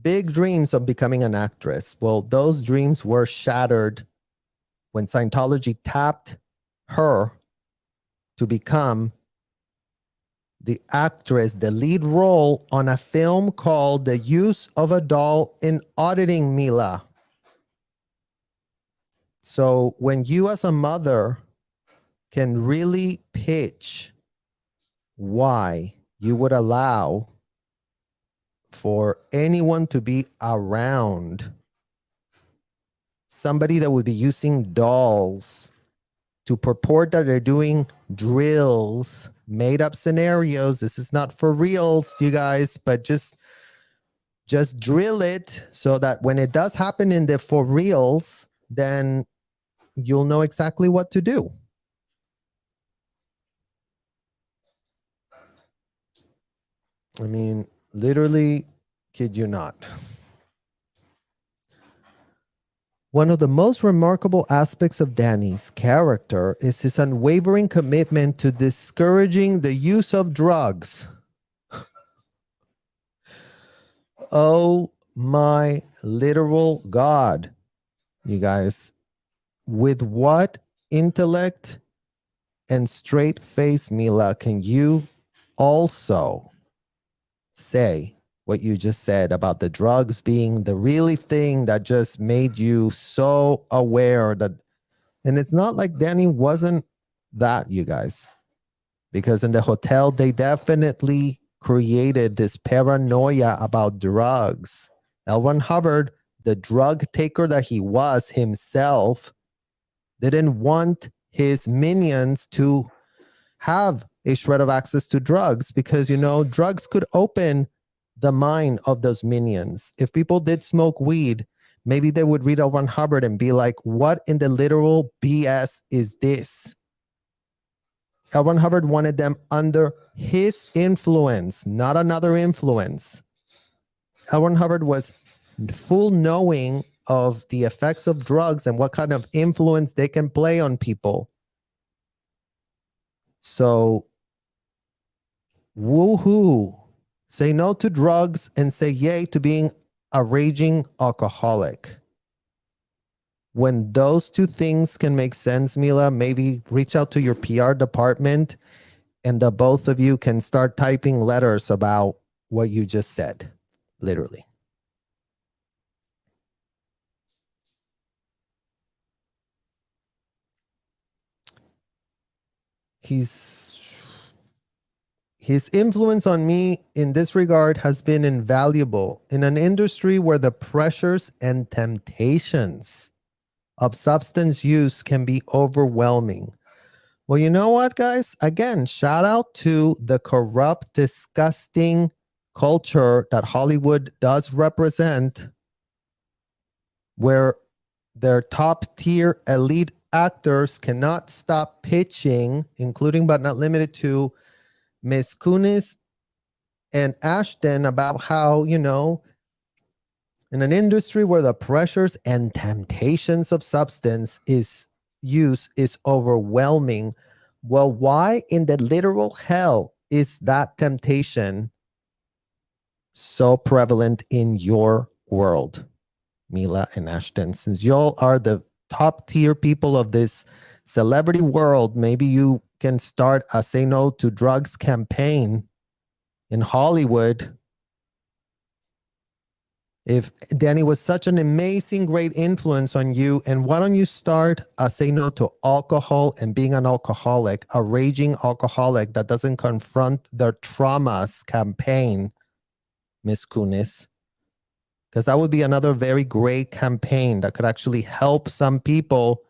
big dreams of becoming an actress. Well, those dreams were shattered when Scientology tapped her to become the actress, the lead role on a film called The Use of a Doll in Auditing, Mila. So when you as a mother can really pitch why you would allow for anyone to be around somebody that would be using dolls to purport that they're doing drills, made up scenarios. This is not for reals, you guys, but just drill it so that when it does happen in the for reals, then you'll know exactly what to do. I mean, literally, kid you not. One of the most remarkable aspects of Danny's character is his unwavering commitment to discouraging the use of drugs. Oh my literal God, you guys. With what intellect and straight face, Mila, can you also say what you just said about the drugs being the really thing that just made you so aware that, and it's not like Danny wasn't that, you guys, because in the hotel, they definitely created this paranoia about drugs. L. Ron Hubbard, the drug taker that he was himself, didn't want his minions to have a shred of access to drugs because, you know, drugs could open the mind of those minions. If people did smoke weed, maybe they would read L. Ron Hubbard and be like, what in the literal BS is this? L. Ron Hubbard wanted them under his influence, not another influence. L. Ron Hubbard was full knowing of the effects of drugs and what kind of influence they can play on people. So, woohoo. Say no to drugs and say yay to being a raging alcoholic. When those two things can make sense, Mila, maybe reach out to your PR department and the both of you can start typing letters about what you just said, literally. He's His influence on me in this regard has been invaluable in an industry where the pressures and temptations of substance use can be overwhelming. Well, you know what, guys? Again, shout out to the corrupt, disgusting culture that Hollywood does represent, where their top tier elite actors cannot stop pitching, including but not limited to Miss Kunis and Ashton, about how, you know, in an industry where the pressures and temptations of substance use is overwhelming. Well, why in the literal hell is that temptation so prevalent in your world, Mila and Ashton? Since y'all are the top tier people of this celebrity world, maybe you can start a Say No to Drugs campaign in Hollywood. If Danny was such an amazing, great influence on you, and why don't you start a Say No to Alcohol and Being an Alcoholic, a raging alcoholic that doesn't confront their traumas campaign, Miss Kunis? Because that would be another very great campaign that could actually help some people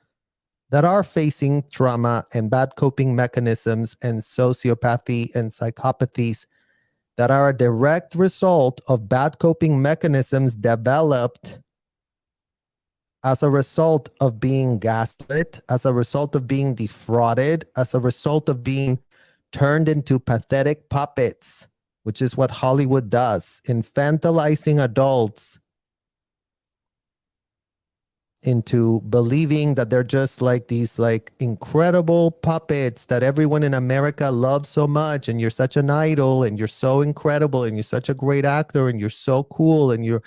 that are facing trauma and bad coping mechanisms and sociopathy and psychopathies that are a direct result of bad coping mechanisms developed as a result of being gaslit, as a result of being defrauded, as a result of being turned into pathetic puppets, which is what Hollywood does, infantilizing adults into believing that they're just like these like incredible puppets that everyone in America loves so much, and you're such an idol and you're so incredible and you're such a great actor and you're so cool and you're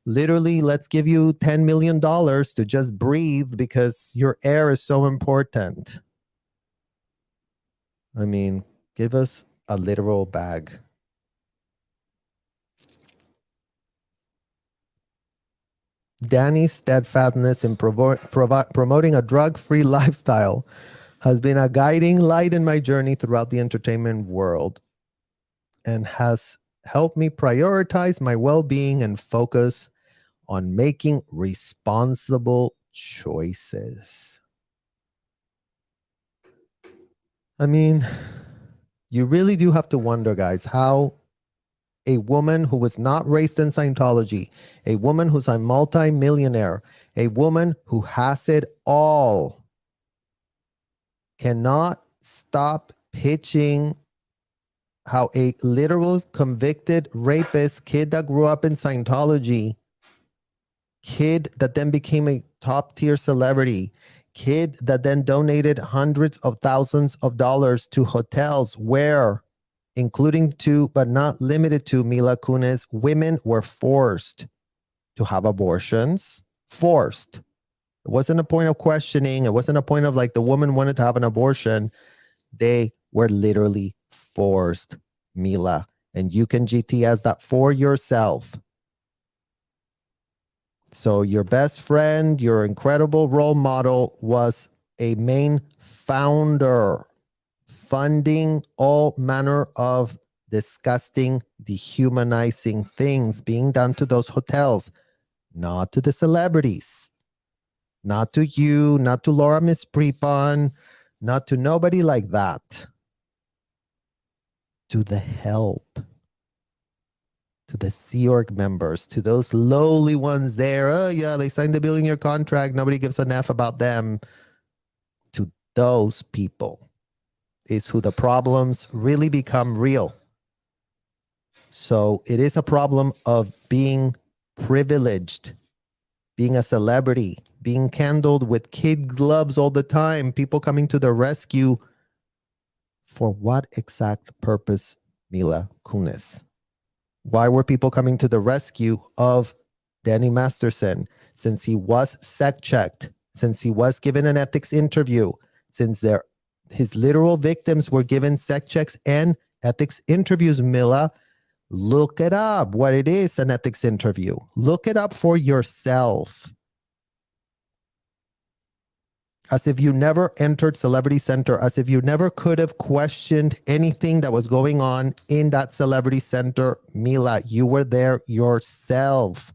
literally, let's give you $10 million to just breathe because your air is so important. I mean, give us a literal bag. Danny's steadfastness in promoting a drug-free lifestyle has been a guiding light in my journey throughout the entertainment world and has helped me prioritize my well-being and focus on making responsible choices. I mean, you really do have to wonder, guys, how a woman who was not raised in Scientology, a woman who's a multi-millionaire, a woman who has it all, cannot stop pitching how a literal convicted rapist, kid that grew up in Scientology, kid that then became a top tier celebrity, kid that then donated hundreds of thousands of dollars to hotels where, including to, but not limited to, Mila Kunis, women were forced to have abortions. Forced. It wasn't a point of questioning. It wasn't a point of like the woman wanted to have an abortion. They were literally forced, Mila. And you can GTS that for yourself. So your best friend, your incredible role model was a main founder, funding all manner of disgusting, dehumanizing things being done to those hotels, not to the celebrities, not to you, not to Laura Miss Prepon, not to nobody like that, to the help, to the Sea Org members, to those lowly ones there. Oh yeah, they signed the billion-year contract. Nobody gives an F about them. To those people is who the problems really become real. So it is a problem of being privileged, being a celebrity, being candled with kid gloves all the time, people coming to the rescue. For what exact purpose, Mila Kunis? Why were people coming to the rescue of Danny Masterson? Since he was sec checked, since he was given an ethics interview, since his literal victims were given sec checks and ethics interviews, Mila. Look it up, what it is, an ethics interview. Look it up for yourself. As if you never entered Celebrity Center, as if you never could have questioned anything that was going on in that Celebrity Center. Mila, you were there yourself.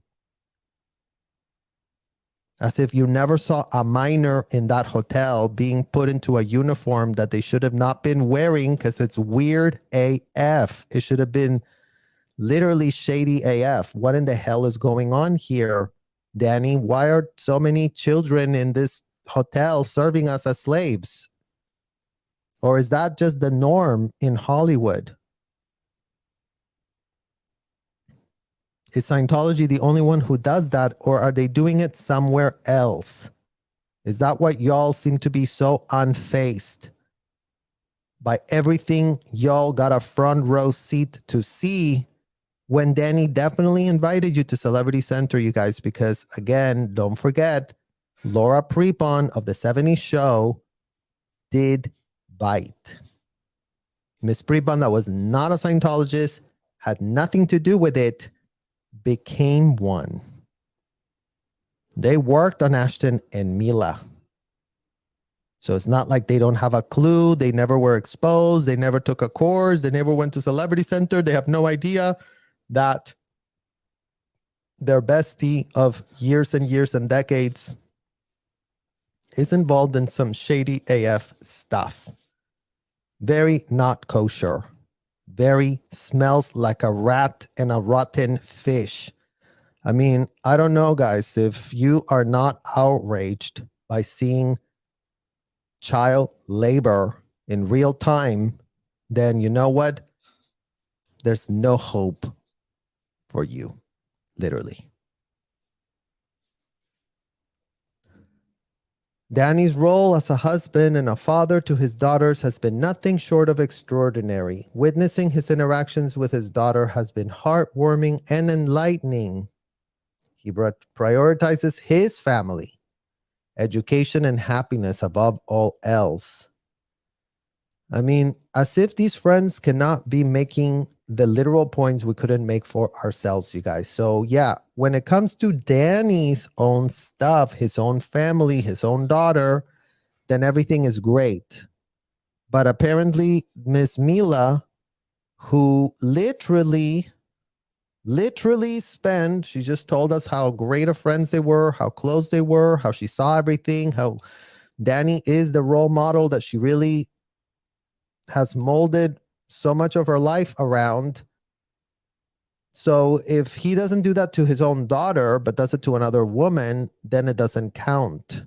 As if you never saw a minor in that hotel being put into a uniform that they should have not been wearing because it's weird AF. It should have been literally shady AF. What in the hell is going on here, Danny? Why are so many children in this hotel serving us as slaves? Or is that just the norm in Hollywood? Is Scientology the only one who does that, or are they doing it somewhere else? Is that what y'all seem to be so unfazed by everything y'all got a front row seat to see when Danny definitely invited you to Celebrity Center, you guys? Because again, don't forget, Laura Prepon of the 70s show did bite. Miss Prepon, that was not a Scientologist, had nothing to do with it, became one. They worked on Ashton and Mila. So it's not like they don't have a clue. They never were exposed. They never took a course. They never went to Celebrity Center. They have no idea that their bestie of years and years and decades is involved in some shady AF stuff. Very not kosher. Very smells like a rat and a rotten fish. I mean, I don't know, guys, if you are not outraged by seeing child labor in real time, then you know what? There's no hope for you, literally. Danny's role as a husband and a father to his daughters has been nothing short of extraordinary. Witnessing his interactions with his daughter has been heartwarming and enlightening. He prioritizes his family, education, and happiness above all else. I mean, as if these friends cannot be making the literal points we couldn't make for ourselves, you guys. So yeah, when it comes to Danny's own stuff, his own family, his own daughter, then everything is great. But apparently Miss Mila, who literally spent, she just told us how great of friends they were, how close they were, how she saw everything, how Danny is the role model that she really has molded so much of her life around. So if he doesn't do that to his own daughter, but does it to another woman, then it doesn't count.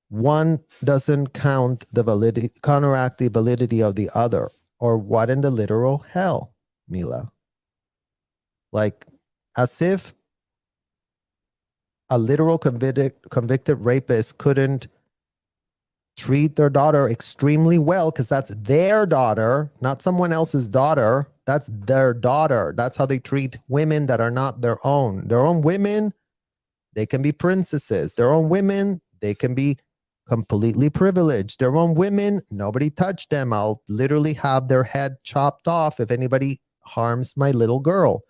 One doesn't count the validity, counteract the validity of the other. Or what in the literal hell, Mila? Like, as if a literal convicted rapist couldn't treat their daughter extremely well, because that's their daughter, not someone else's daughter. That's their daughter. That's how they treat women that are not their own. Their own women, they can be princesses. Their own women, they can be completely privileged. Their own women, nobody touched them. I'll literally have their head chopped off if anybody harms my little girl.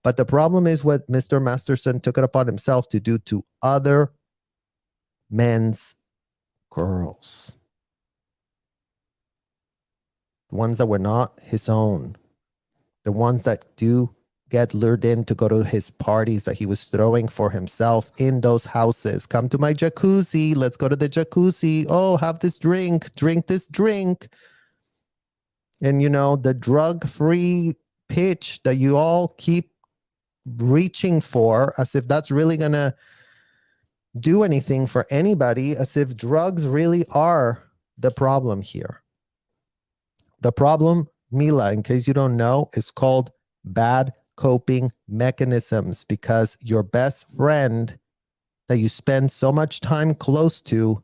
But the problem is what Mr. Masterson took it upon himself to do to other men's girls. The ones that were not his own. The ones that do get lured in to go to his parties that he was throwing for himself in those houses. Come to my jacuzzi. Let's go to the jacuzzi. Oh, have this drink. Drink this drink. And, you know, the drug-free pitch that you all keep reaching for, as if that's really going to do anything for anybody, as if drugs really are the problem here. The problem, Mila, in case you don't know, is called bad coping mechanisms, because your best friend that you spend so much time close to,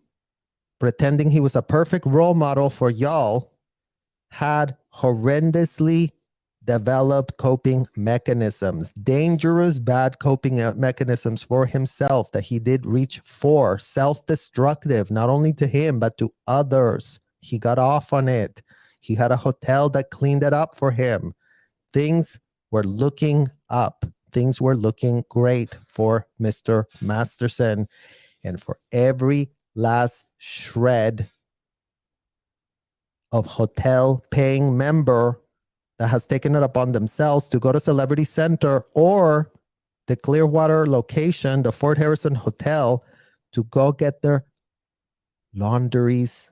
pretending he was a perfect role model for y'all, had horrendously developed coping mechanisms, dangerous, bad coping mechanisms for himself that he did reach for, self-destructive, not only to him, but to others. He got off on it. He had a hotel that cleaned it up for him. Things were looking up. Things were looking great for Mr. Masterson. And for every last shred of hotel paying member that has taken it upon themselves to go to Celebrity Center or the Clearwater location, the Fort Harrison Hotel, to go get their laundries.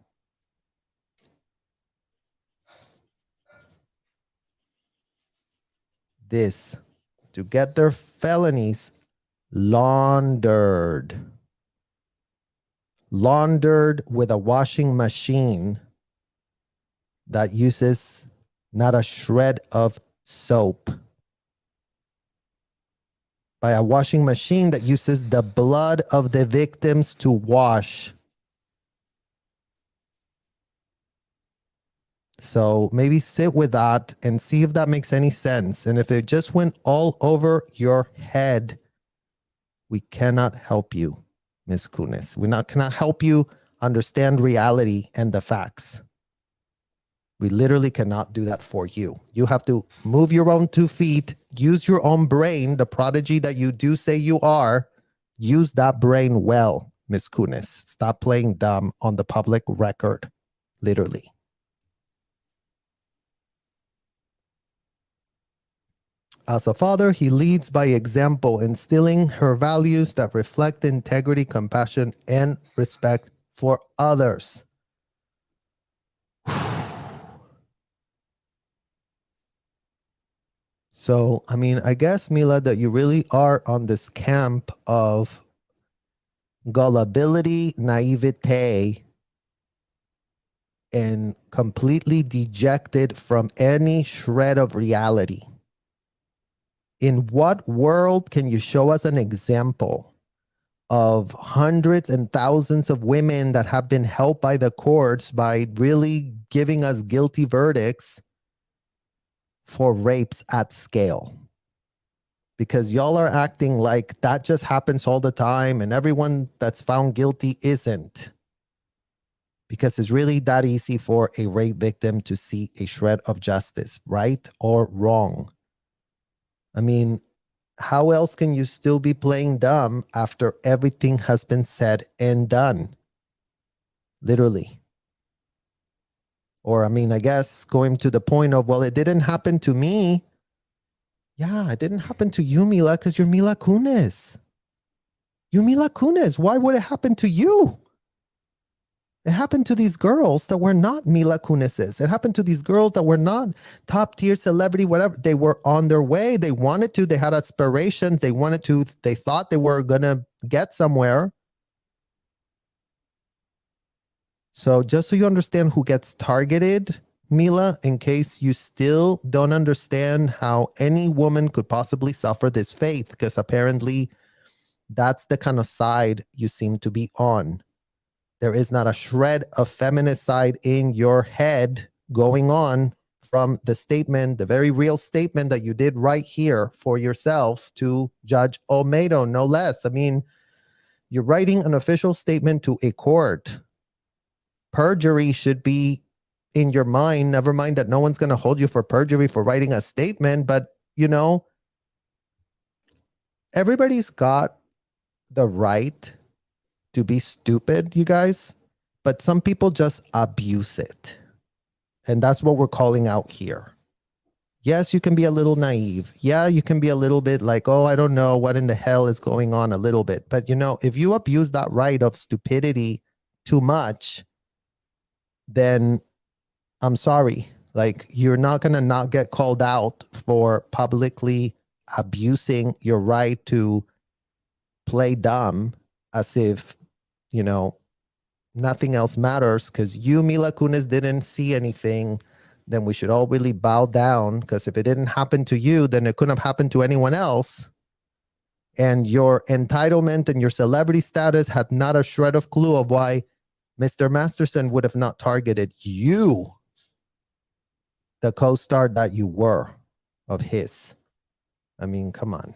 To get their felonies laundered. Laundered with a washing machine that uses not a shred of soap. By a washing machine that uses the blood of the victims to wash. So maybe sit with that and see if that makes any sense. And if it just went all over your head, we cannot help you, Ms. Kunis. We cannot help you understand reality and the facts. We literally cannot do that for you. You have to move your own 2 feet, use your own brain, the prodigy that you do say you are. Use that brain well, Ms. Kunis. Stop playing dumb on the public record, literally. As a father, he leads by example, instilling her values that reflect integrity, compassion, and respect for others. So, I mean, I guess, Mila, that you really are on this camp of gullibility, naivete, and completely dejected from any shred of reality. In what world can you show us an example of hundreds and thousands of women that have been helped by the courts by really giving us guilty verdicts for rapes at scale? Because y'all are acting like that just happens all the time and everyone that's found guilty isn't. Because it's really that easy for a rape victim to see a shred of justice, right or wrong. I mean, how else can you still be playing dumb after everything has been said and done? Literally. Or, I mean, I guess going to the point of, well, it didn't happen to me. Yeah, it didn't happen to you, Mila, because you're Mila Kunis. You're Mila Kunis. Why would it happen to you? It happened to these girls that were not Mila Kunises. It happened to these girls that were not top tier celebrity, whatever. They were on their way. They wanted to. They had aspirations. They wanted to. They thought they were going to get somewhere. So just so you understand who gets targeted, Mila, in case you still don't understand how any woman could possibly suffer this fate, because apparently that's the kind of side you seem to be on. There is not a shred of feminist side in your head going on from the statement, the very real statement that you did right here for yourself to Judge Olmedo, no less. I mean, you're writing an official statement to a court. Perjury should be in your mind. Never mind that no one's going to hold you for perjury for writing a statement. But, you know, everybody's got the right to be stupid, you guys. But some people just abuse it. And that's what we're calling out here. Yes, you can be a little naive. Yeah, you can be a little bit like, oh, I don't know what in the hell is going on a little bit. But, you know, if you abuse that right of stupidity too much, then I'm sorry. Like, you're not going to not get called out for publicly abusing your right to play dumb as if, you know, nothing else matters because you, Mila Kunis, didn't see anything. Then we should all really bow down, because if it didn't happen to you, then it couldn't have happened to anyone else. And your entitlement and your celebrity status had not a shred of clue of why Mr. Masterson would have not targeted you, the co-star that you were of his. I mean, come on.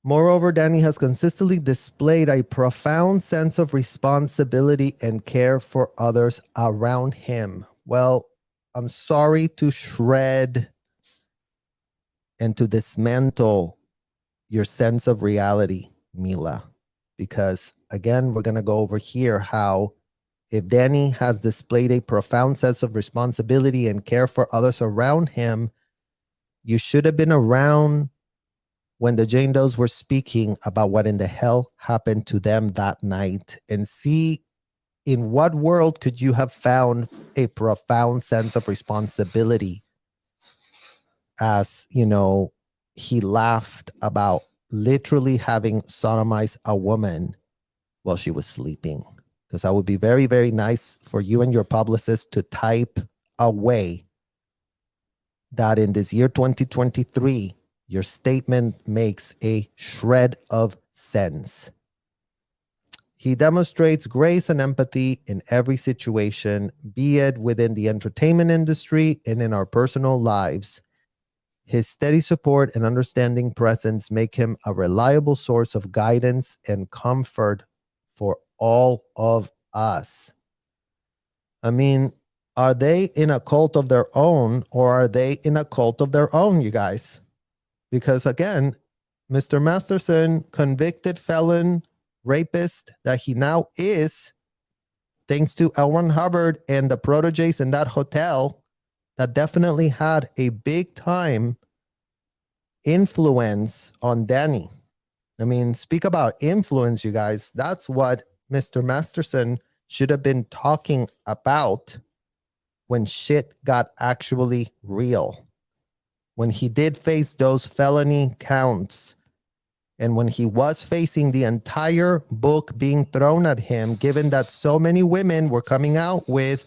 Moreover, Danny has consistently displayed a profound sense of responsibility and care for others around him. Well, I'm sorry to shred and to dismantle your sense of reality, Mila. Because again, we're going to go over here how if Danny has displayed a profound sense of responsibility and care for others around him, you should have been around when the Jane Does were speaking about what in the hell happened to them that night, and see in what world could you have found a profound sense of responsibility, as he laughed about literally having sodomized a woman while she was sleeping. Because that would be very, very nice for you and your publicist to type away that in this year 2023, your statement makes a shred of sense. He demonstrates grace and empathy in every situation, be it within the entertainment industry and in our personal lives. His steady support and understanding presence make him a reliable source of guidance and comfort for all of us. I mean, are they in a cult of their own, or are they in a cult of their own, you guys? Because again, Mr. Masterson, convicted felon, rapist that he now is, thanks to L. Ron Hubbard and the proteges in that hotel, that definitely had a big time influence on Danny. I mean, speak about influence, you guys. That's what Mr. Masterson should have been talking about when shit got actually real. When he did face those felony counts, and when he was facing the entire book being thrown at him, given that so many women were coming out with,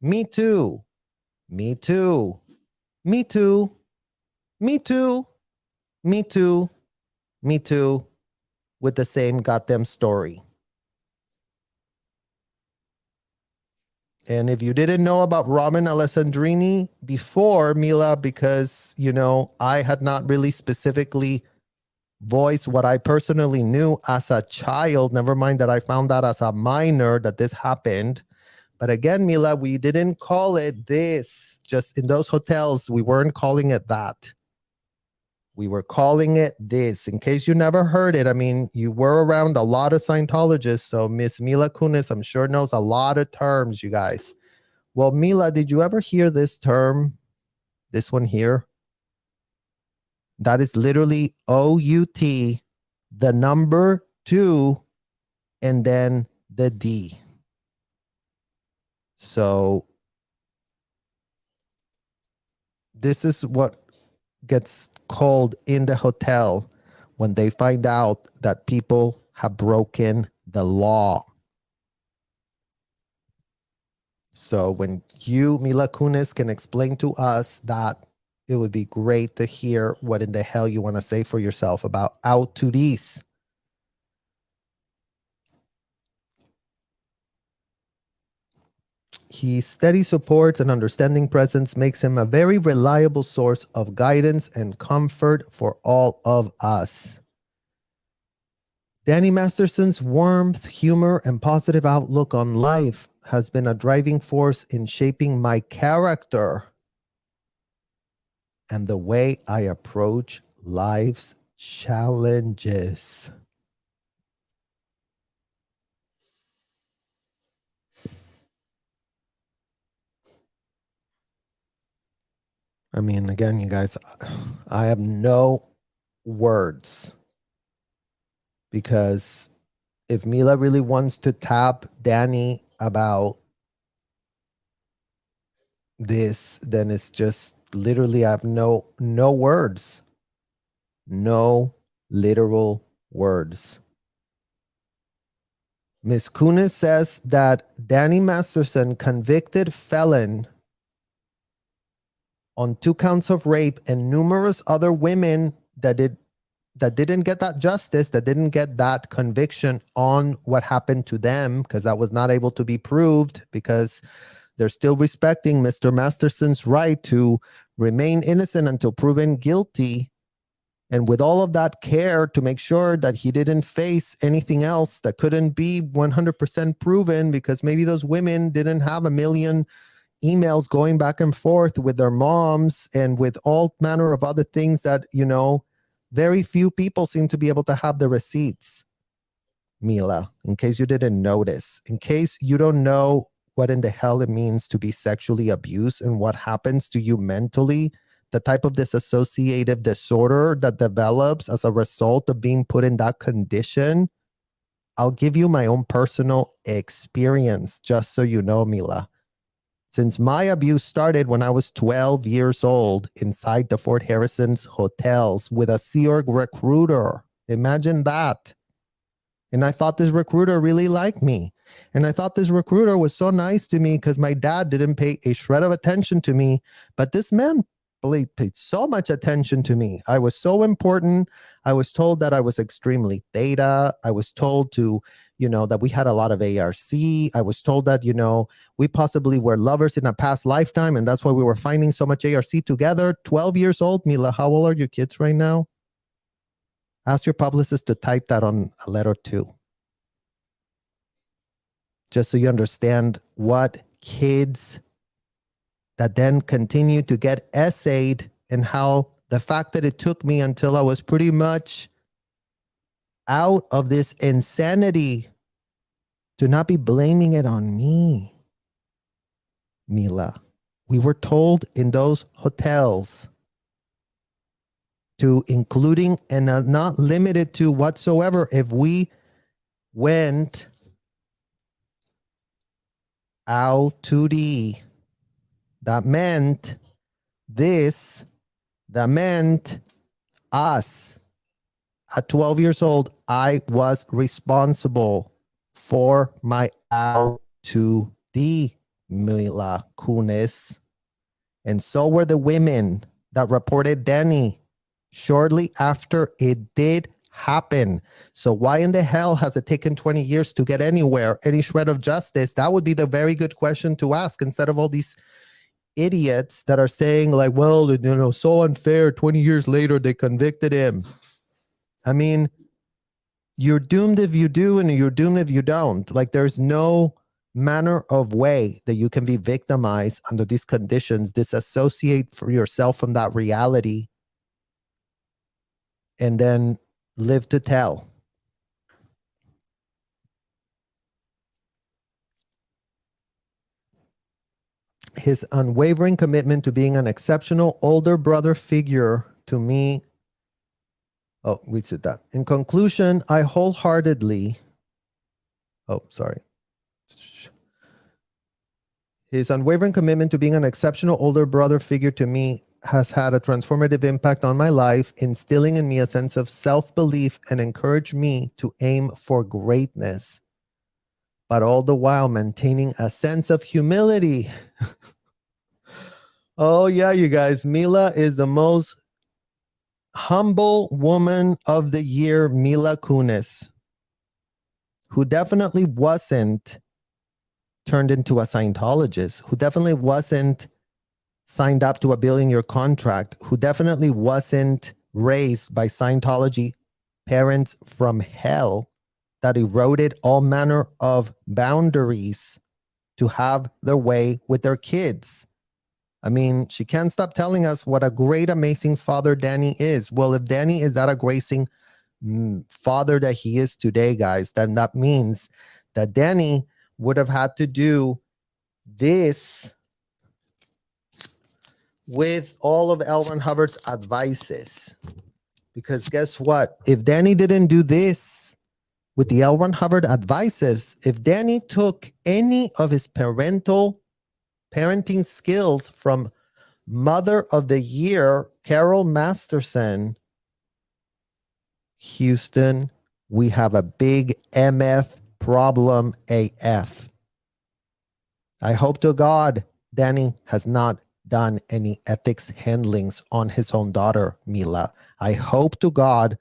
me too, me too, me too, me too, me too, me too, with the same goddamn story. And if you didn't know about Robin Alessandrini before, Mila, because, I had not really specifically voiced what I personally knew as a child, never mind that I found out as a minor that this happened. But again, Mila, we didn't call it this. Just in those hotels, we weren't calling it that. We were calling it this. In case you never heard it, I mean, you were around a lot of Scientologists, so Miss Mila Kunis, I'm sure, knows a lot of terms, you guys. Well, Mila, did you ever hear this term? This one here? That is literally OUT, the number 2, and then the D. So this is what gets called in the hotel when they find out that people have broken the law. So when you, Mila Kunis, can explain to us that, it would be great to hear what in the hell you want to say for yourself about out to these. His steady support and understanding presence makes him a very reliable source of guidance and comfort for all of us. Danny Masterson's warmth, humor, and positive outlook on life has been a driving force in shaping my character and the way I approach life's challenges. I mean, again, you guys, I have no words, because if Mila really wants to tap Danny about this, then it's just literally, I have no words. No literal words. Ms. Kunis says that Danny Masterson, convicted felon on 2 counts of rape and numerous other women that didn't get that justice, that didn't get that conviction on what happened to them, because that was not able to be proved, because they're still respecting Mr. Masterson's right to remain innocent until proven guilty. And with all of that care to make sure that he didn't face anything else that couldn't be 100% proven, because maybe those women didn't have a million emails going back and forth with their moms and with all manner of other things that, Very few people seem to be able to have the receipts, Mila, in case you didn't notice, in case you don't know what in the hell it means to be sexually abused and what happens to you mentally, the type of dissociative disorder that develops as a result of being put in that condition. I'll give you my own personal experience, just so you know, Mila. Since my abuse started when I was 12 years old inside the Fort Harrison's hotels with a Sea Org recruiter. Imagine that. And I thought this recruiter really liked me. And I thought this recruiter was so nice to me because my dad didn't pay a shred of attention to me. But this man paid so much attention to me. I was so important. I was told that I was extremely theta. I was told to, that we had a lot of ARC. I was told that, we possibly were lovers in a past lifetime. And that's why we were finding so much ARC together. 12 years old, Mila, how old are your kids right now? Ask your publicist to type that on a letter too. Just so you understand what kids that then continue to get essayed and how the fact that it took me until I was pretty much out of this insanity to not be blaming it on me, Mila. We were told in those hotels to, including and not limited to whatsoever, if we went out to the, that meant this, that meant us. At 12 years old, I was responsible for my out to the, Mila Kunis. And so were the women that reported Danny shortly after it did happen. So why in the hell has it taken 20 years to get anywhere, any shred of justice? That would be the very good question to ask, instead of all these idiots that are saying like, well, so unfair, 20 years later they convicted him. I mean, you're doomed if you do and you're doomed if you don't. Like, there's no manner of way that you can be victimized under these conditions, disassociate for yourself from that reality, and then live to tell. His unwavering commitment to being an exceptional older brother figure to me. Oh, we said that. In conclusion, I wholeheartedly. Oh, sorry. His unwavering commitment to being an exceptional older brother figure to me has had a transformative impact on my life, instilling in me a sense of self-belief and encouraged me to aim for greatness, but all the while maintaining a sense of humility. Oh yeah, you guys, Mila is the most humble woman of the year, Mila Kunis, who definitely wasn't turned into a Scientologist, who definitely wasn't signed up to a billion-year contract, who definitely wasn't raised by Scientology parents from hell that eroded all manner of boundaries to have their way with their kids. I mean, she can't stop telling us what a great, amazing father Danny is. Well, if Danny is that a gracing father that he is today, guys, then that means that Danny would have had to do this with all of L. Ron Hubbard's advices. Because guess what? If Danny didn't do this with the L. Ron Hubbard advices, if Danny took any of his parenting skills from Mother of the Year, Carol Masterson, Houston, we have a big MF problem AF. I hope to God Danny has not done any ethics handlings on his own daughter, Mila. I hope to God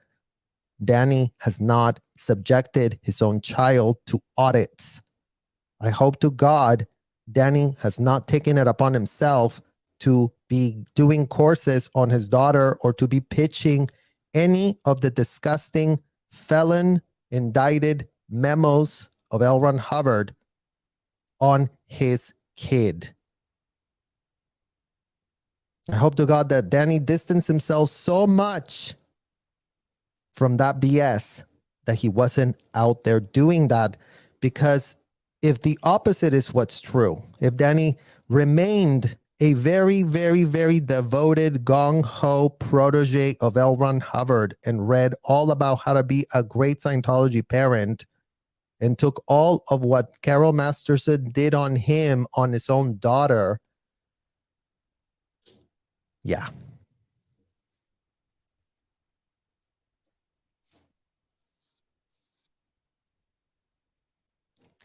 Danny has not subjected his own child to audits. I hope to God Danny has not taken it upon himself to be doing courses on his daughter or to be pitching any of the disgusting felon indicted memos of L. Ron Hubbard on his kid. I hope to God that Danny distanced himself so much from that BS that he wasn't out there doing that. Because if the opposite is what's true, if Danny remained a very, very, very devoted gong-ho protege of L. Ron Hubbard and read all about how to be a great Scientology parent and took all of what Carol Masterson did on him on his own daughter, yeah.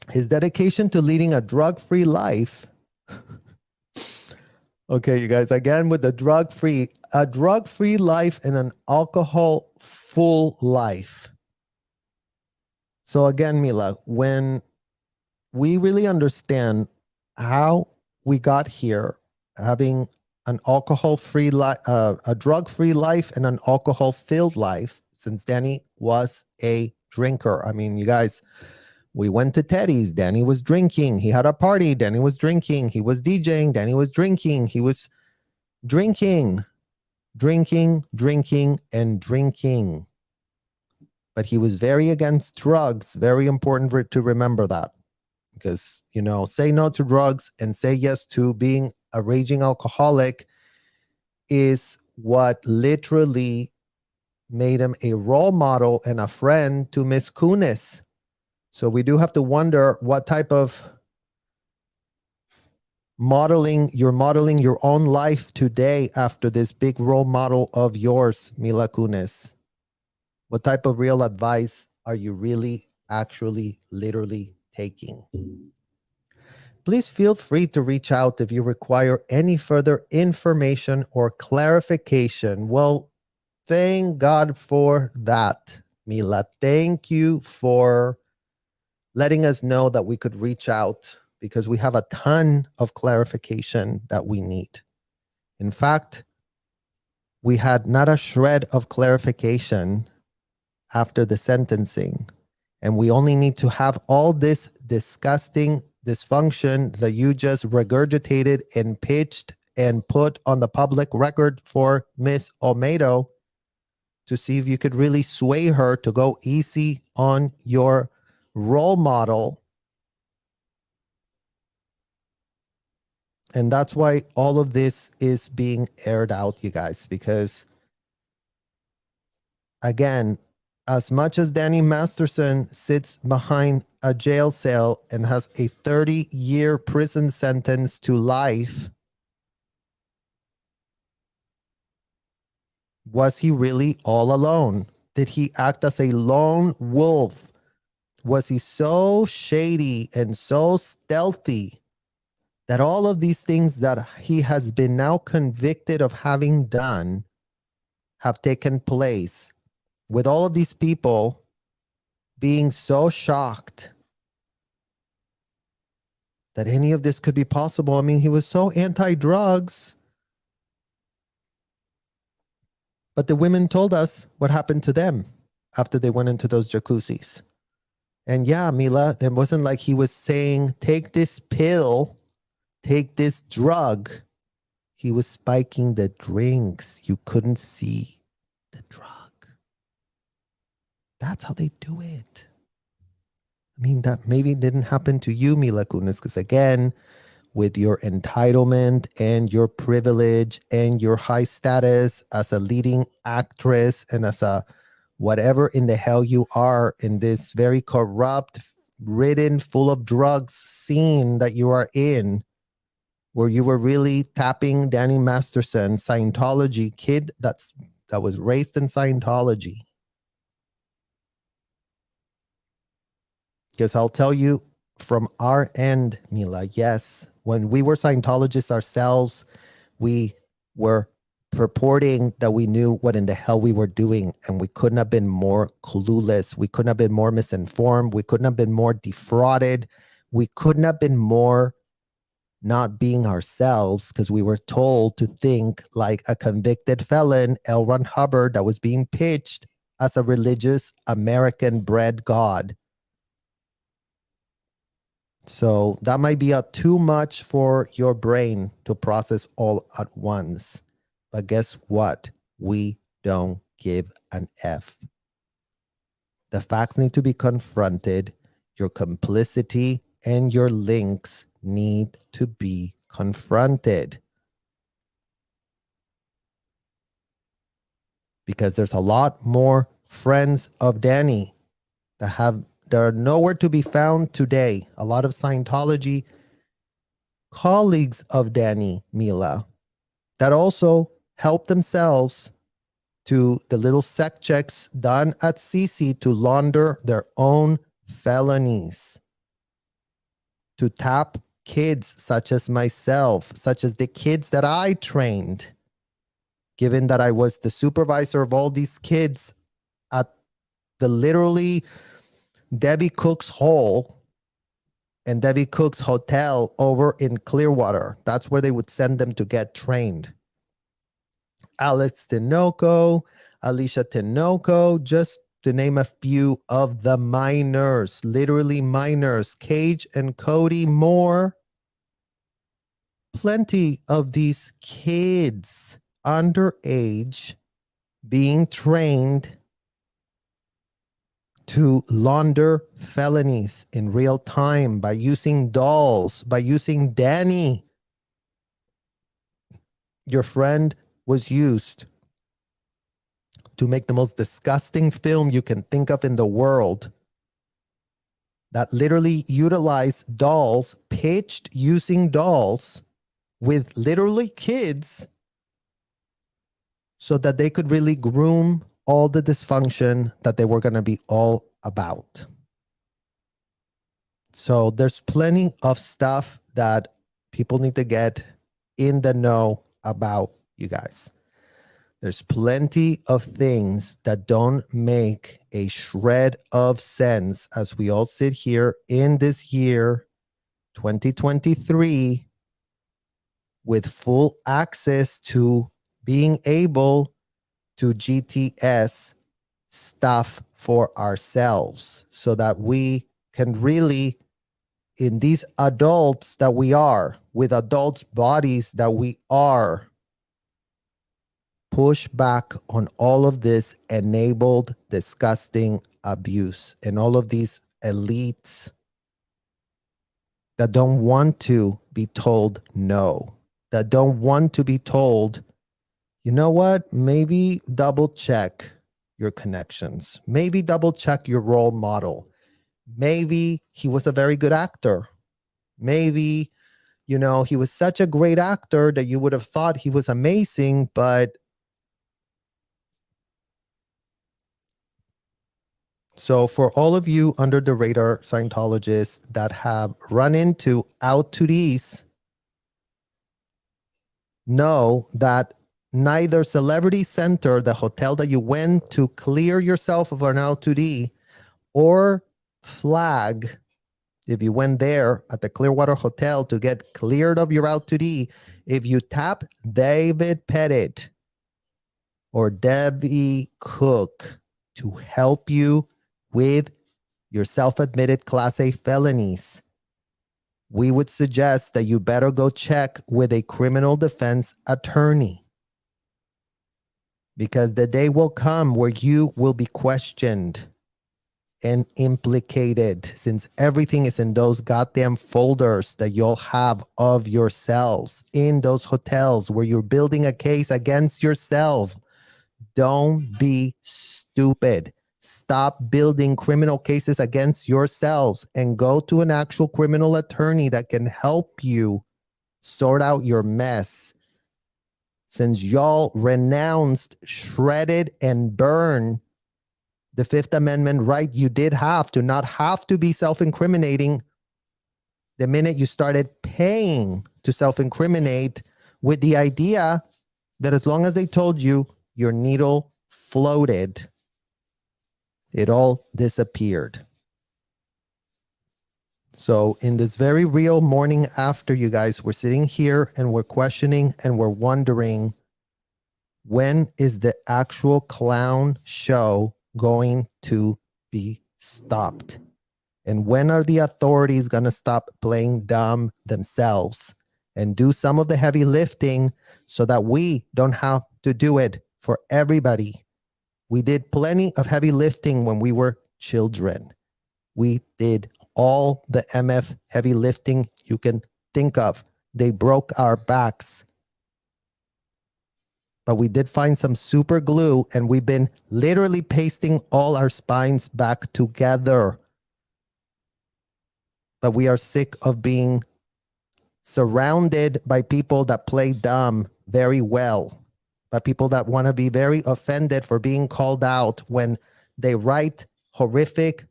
His dedication to leading a drug-free life. Okay, you guys, again with the a drug-free life and an alcohol-full life. So again, Mila, when we really understand how we got here, having an alcohol-free life, a drug-free life and an alcohol-filled life, since Danny was a drinker. I mean, you guys, we went to Teddy's. Danny was drinking. He had a party. Danny was drinking. He was DJing. Danny was drinking. He was drinking, and drinking. But he was very against drugs. Very important to remember that. Because, you know, say no to drugs and say yes to being a raging alcoholic is what literally made him a role model and a friend to Miss Kunis. So we do have to wonder what type of modeling your own life today after this big role model of yours, Mila Kunis. What type of real advice are you really, actually, literally taking? Please feel free to reach out if you require any further information or clarification. Well, thank God for that, Mila. Thank you for letting us know that we could reach out, because we have a ton of clarification that we need. In fact, we had not a shred of clarification after the sentencing, and we only need to have all this disgusting dysfunction that you just regurgitated and pitched and put on the public record for Miss Olmedo to see if you could really sway her to go easy on your role model. And that's why all of this is being aired out, you guys, because again, as much as Danny Masterson sits behind a jail cell and has a 30-year prison sentence to life, was he really all alone? Did he act as a lone wolf? Was he so shady and so stealthy that all of these things that he has been now convicted of having done have taken place, with all of these people being so shocked that any of this could be possible? I mean, he was so anti-drugs, but the women told us what happened to them after they went into those jacuzzis. And yeah, Mila, it wasn't like he was saying, take this pill, take this drug. He was spiking the drinks. You couldn't see the drug. That's how they do it. I mean, that maybe didn't happen to you, Mila Kunis, because again, with your entitlement and your privilege and your high status as a leading actress and as a whatever in the hell you are in this very corrupt, ridden, full of drugs scene that you are in, where you were really tapping Danny Masterson, Scientology kid that was raised in Scientology. Because I'll tell you from our end, Mila, yes, when we were Scientologists ourselves, we were purporting that we knew what in the hell we were doing, and we couldn't have been more clueless. We couldn't have been more misinformed. We couldn't have been more defrauded. We couldn't have been more not being ourselves, because we were told to think like a convicted felon, L. Ron Hubbard, that was being pitched as a religious American-bred god. So that might be too much for your brain to process all at once. But guess what? We don't give an F. The facts need to be confronted. Your complicity and your links need to be confronted. Because there's a lot more friends of Danny that are nowhere to be found today. A lot of Scientology colleagues of Danny, Mila, that also help themselves to the little sec checks done at CC to launder their own felonies, to tap kids such as myself, such as the kids that I trained, given that I was the supervisor of all these kids at the literally Debbie Cook's Hall and Debbie Cook's Hotel over in Clearwater. That's where they would send them to get trained. Alex Tinoco, Alicia Tinoco, just to name a few of the minors, literally minors, Cage and Cody Moore. Plenty of these kids underage being trained to launder felonies in real time by using dolls, by using Danny. Your friend was used to make the most disgusting film you can think of in the world that literally utilized dolls, pitched using dolls with literally kids so that they could really groom all the dysfunction that they were going to be all about. So there's plenty of stuff that people need to get in the know about, you guys. There's plenty of things that don't make a shred of sense as we all sit here in this year, 2023, with full access to being able to GTS stuff for ourselves so that we can really, in these adults that we are, with adults' bodies that we are, push back on all of this enabled, disgusting abuse and all of these elites that don't want to be told no, that don't want to be told, you know what, maybe double check your connections, maybe double check your role model. Maybe he was a very good actor. Maybe, you know, he was such a great actor that you would have thought he was amazing, but so for all of you under the radar Scientologists that have run into out to these, know that neither Celebrity Center, the hotel that you went to clear yourself of an L2D, or Flag, if you went there at the Clearwater Hotel to get cleared of your L2D, if you tap David Pettit or Debbie Cook to help you with your self-admitted Class A felonies, we would suggest that you better go check with a criminal defense attorney, because the day will come where you will be questioned and implicated, since everything is in those goddamn folders that you'll have of yourselves in those hotels where you're building a case against yourself. Don't be stupid. Stop building criminal cases against yourselves and go to an actual criminal attorney that can help you sort out your mess. Since y'all renounced, shredded, and burned the Fifth Amendment right you did have to not have to be self-incriminating the minute you started paying to self-incriminate, with the idea that as long as they told you your needle floated, it all disappeared. So in this very real morning after, you guys, we're sitting here and we're questioning and we're wondering, when is the actual clown show going to be stopped? And when are the authorities going to stop playing dumb themselves and do some of the heavy lifting so that we don't have to do it for everybody? We did plenty of heavy lifting when we were children. We did all the MF heavy lifting you can think of. They broke our backs. But we did find some super glue, and we've been literally pasting all our spines back together. But we are sick of being surrounded by people that play dumb very well, by people that want to be very offended for being called out when they write horrific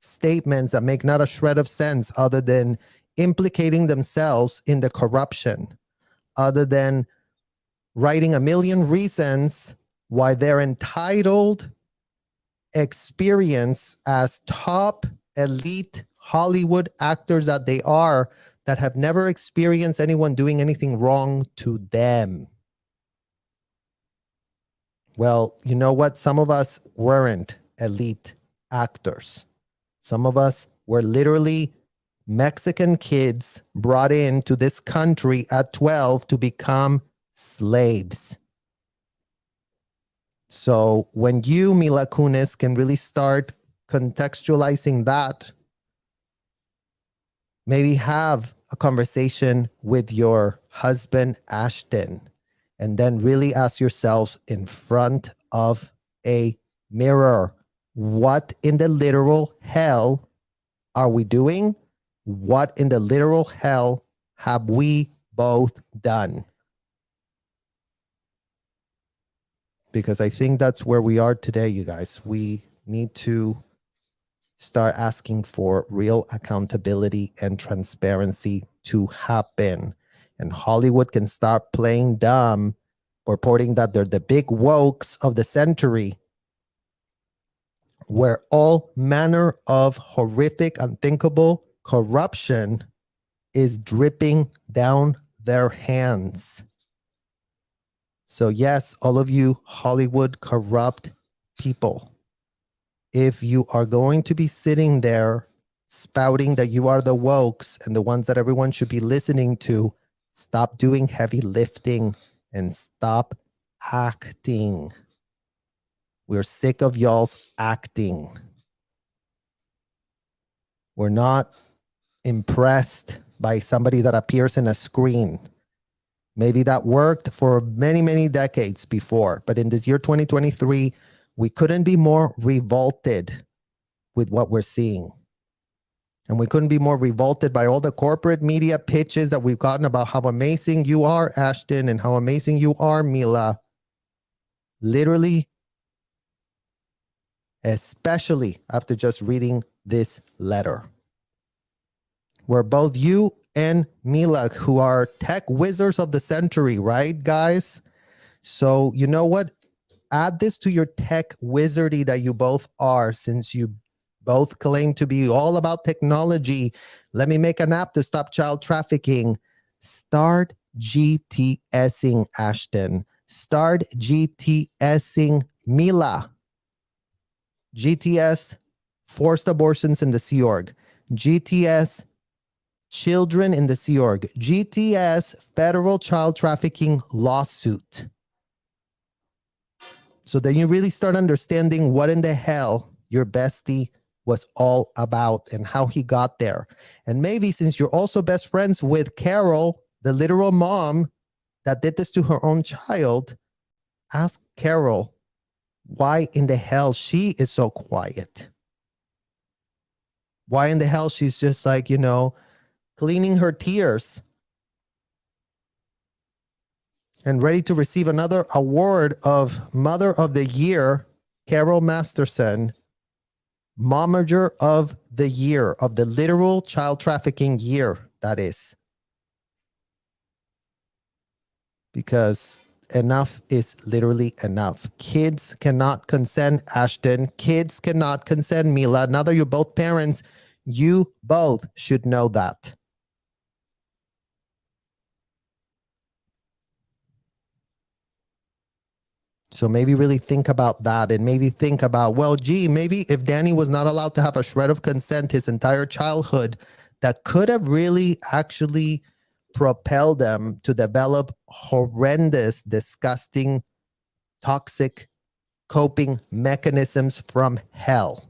statements that make not a shred of sense other than implicating themselves in the corruption, other than writing a million reasons why their entitled experience as top elite Hollywood actors that they are, that have never experienced anyone doing anything wrong to them. Well, you know what? Some of us weren't elite actors. Some of us were literally Mexican kids brought into this country at 12 to become slaves. So when you, Mila Kunis, can really start contextualizing that, maybe have a conversation with your husband, Ashton, and then really ask yourselves in front of a mirror, what in the literal hell are we doing? What in the literal hell have we both done? Because I think that's where we are today, you guys. We need to start asking for real accountability and transparency to happen. And Hollywood can start playing dumb, purporting that they're the big wokes of the century, where all manner of horrific, unthinkable corruption is dripping down their hands. So yes, all of you Hollywood corrupt people, if you are going to be sitting there spouting that you are the wokes and the ones that everyone should be listening to, stop doing heavy lifting and stop acting. We're sick of y'all's acting. We're not impressed by somebody that appears in a screen. Maybe that worked for many, many decades before, but in this year 2023, we couldn't be more revolted with what we're seeing. And we couldn't be more revolted by all the corporate media pitches that we've gotten about how amazing you are, Ashton, and how amazing you are, Mila. Literally, especially after just reading this letter, where both you and Mila, who are tech wizards of the century, right, guys? So you know what? Add this to your tech wizardy that you both are, since you both claim to be all about technology. Let me make an app to stop child trafficking. Start GTSing, Ashton. Start GTSing, Mila. GTS, forced abortions in the Sea Org. GTS, children in the Sea Org. GTS, federal child trafficking lawsuit. So then you really start understanding what in the hell your bestie was all about and how he got there. And maybe since you're also best friends with Carol, the literal mom that did this to her own child, ask Carol why in the hell she is so quiet. Why in the hell she's just like, you know, cleaning her tears and ready to receive another award of Mother of the Year, Carol Masterson, Momager of the Year, of the literal child trafficking year, that is. Because enough is literally enough. Kids cannot consent, Ashton. Kids cannot consent, Mila. Now that you're both parents, you both should know that. So maybe really think about that, and maybe think about, well, gee, maybe if Danny was not allowed to have a shred of consent his entire childhood, that could have really actually propelled them to develop horrendous, disgusting, toxic coping mechanisms from hell.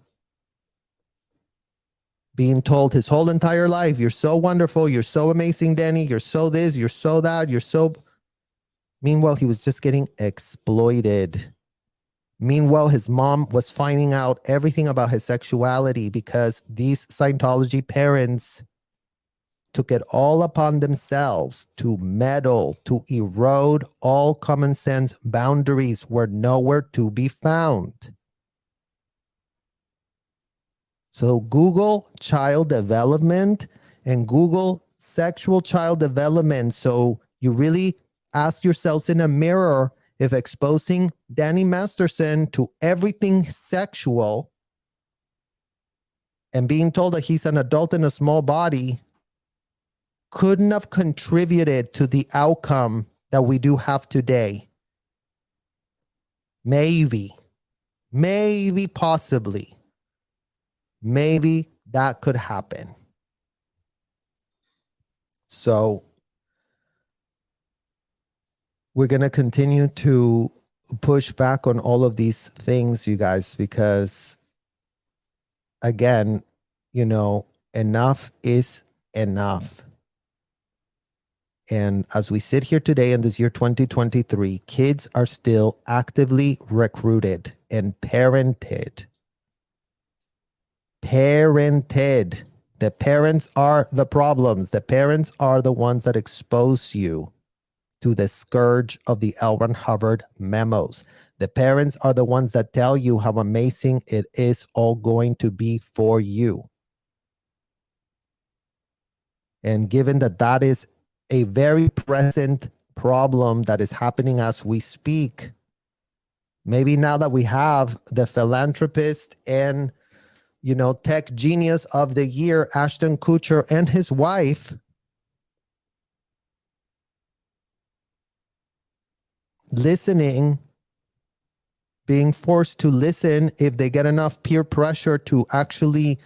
being told his whole entire life, you're so wonderful, you're so amazing, Danny, you're so this, you're so that, you're so... Meanwhile, he was just getting exploited. Meanwhile, his mom was finding out everything about his sexuality because these Scientology parents took it all upon themselves to meddle, to erode all common sense boundaries were nowhere to be found. So Google child development and Google sexual child development. So you really ask yourselves in a mirror if exposing Danny Masterson to everything sexual and being told that he's an adult in a small body couldn't have contributed to the outcome that we do have today. Maybe, possibly, maybe that could happen. So we're going to continue to push back on all of these things, you guys, because again, you know, enough is enough. And as we sit here today in this year 2023, kids are still actively recruited and parented. The parents are the problems. The parents are the ones that expose you to the scourge of the L. Ron Hubbard memos. The parents are the ones that tell you how amazing it is all going to be for you. And given that that is a very present problem that is happening as we speak, maybe now that we have the philanthropist and, you know, tech genius of the year, Ashton Kutcher, and his wife listening, being forced to listen if they get enough peer pressure to actually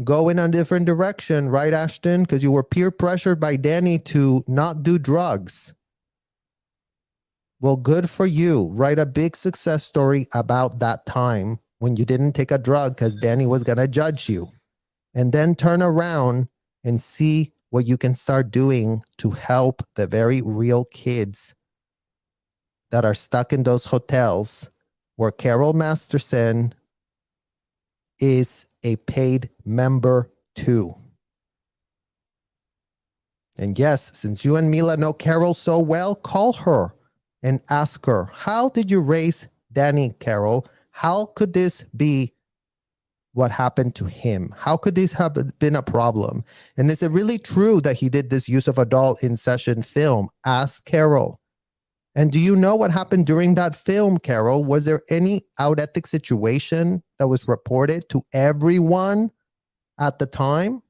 go in a different direction, right, Ashton? Because you were peer pressured by Danny to not do drugs. Well, good for you. Write a big success story about that time when you didn't take a drug because Danny was going to judge you. And then turn around and see what you can start doing to help the very real kids that are stuck in those hotels where Carol Masterson is a paid member too. And yes, since you and Mila know Carol so well, call her and ask her, how did you raise Danny, Carol? How could this be what happened to him? How could this have been a problem? And is it really true that he did this use of adult in session film? Ask Carol. And do you know what happened during that film, Carol? Was there any out ethic situation that was reported to everyone at the time?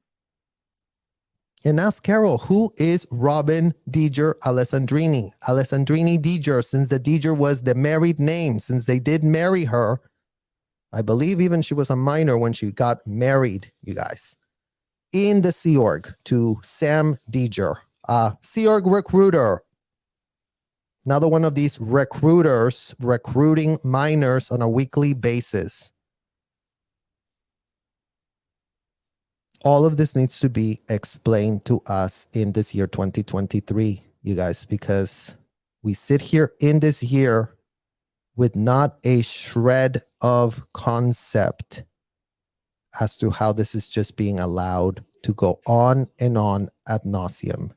And ask Carol, who is Robin Deeger Alessandrini? Alessandrini Deeger, since the Deeger was the married name, since they did marry her. I believe even she was a minor when she got married, you guys. In the Sea Org to Sam Deeger, a Sea Org recruiter. Another one of these recruiters recruiting minors on a weekly basis. All of this needs to be explained to us in this year 2023, you guys, because we sit here in this year with not a shred of concept as to how this is just being allowed to go on and on ad nauseum.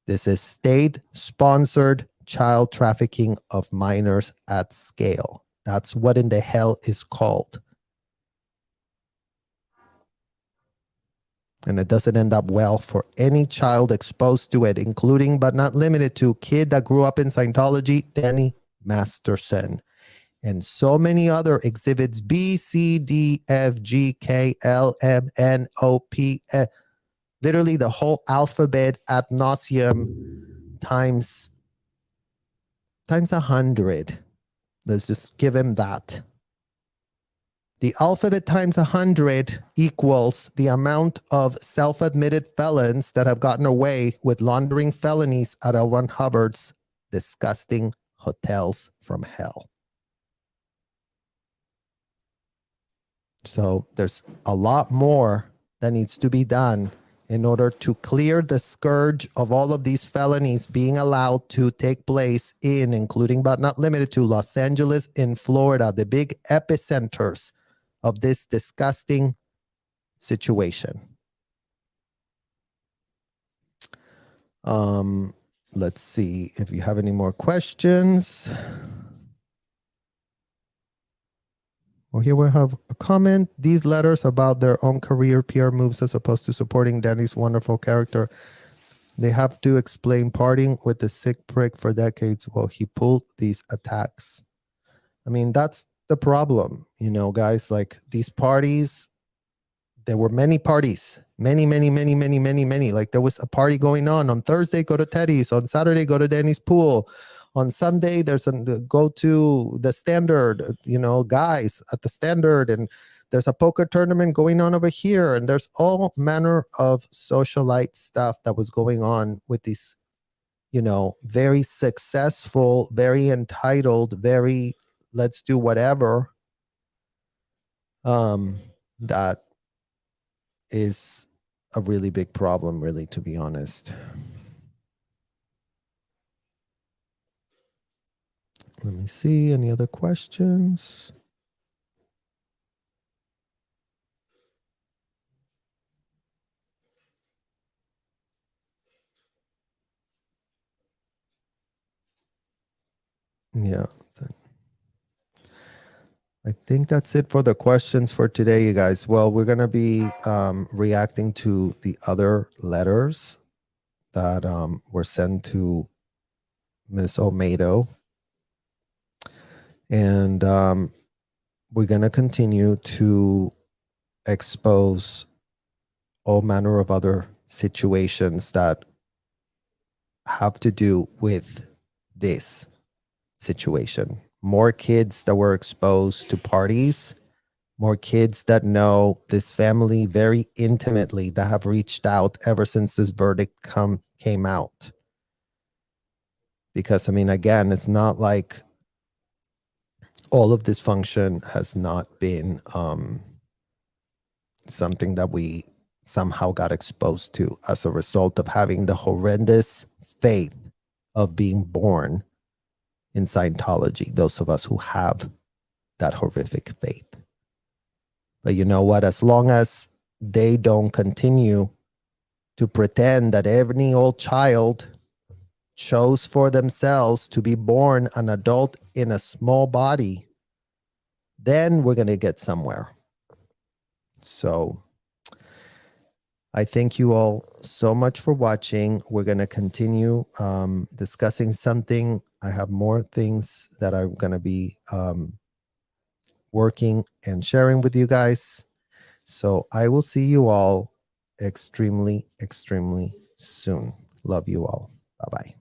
This is state-sponsored child trafficking of minors at scale. That's what in the hell is called. And it doesn't end up well for any child exposed to it, including but not limited to kid that grew up in Scientology, Danny Masterson, and so many other exhibits B, C, D, F, G, K, L, M, N, O, P, literally the whole alphabet ad nauseum times 100. Let's just give him that. The alphabet times 100 equals the amount of self-admitted felons that have gotten away with laundering felonies at L. Ron Hubbard's disgusting hotels from hell. So there's a lot more that needs to be done in order to clear the scourge of all of these felonies being allowed to take place in, including but not limited to, Los Angeles in Florida, the big epicenters of this disgusting situation. Let's see if you have any more questions. Well, here we have a comment. These letters about their own career PR moves as opposed to supporting Danny's wonderful character. They have to explain parting with the sick prick for decades while he pulled these attacks. I mean, that's the problem, you know, guys. Like these parties, there were many parties, many. Like there was a party going on Thursday, go to Teddy's. On Saturday, go to Danny's pool. On Sunday, there's a go to the Standard, you know, guys at the Standard, and there's a poker tournament going on over here, and there's all manner of socialite stuff that was going on with these, you know, very successful, very entitled, very let's do whatever. That is a really big problem, really, to be honest. Let me see. Any other questions? Yeah. I think that's it for the questions for today, you guys. Well, we're going to be reacting to the other letters that were sent to Miss Olmedo. And we're going to continue to expose all manner of other situations that have to do with this situation. More kids that were exposed to parties, more kids that know this family very intimately, that have reached out ever since this verdict came out. Because, I mean, again, it's not like all of dysfunction has not been something that we somehow got exposed to as a result of having the horrendous faith of being born in Scientology, those of us who have that horrific faith. But you know what? As long as they don't continue to pretend that every old child chose for themselves to be born an adult in a small body, then we're going to get somewhere. So I thank you all so much for watching. We're going to continue discussing something. I have more things that I'm going to be working and sharing with you guys. So I will see you all extremely soon. Love you all. Bye-bye.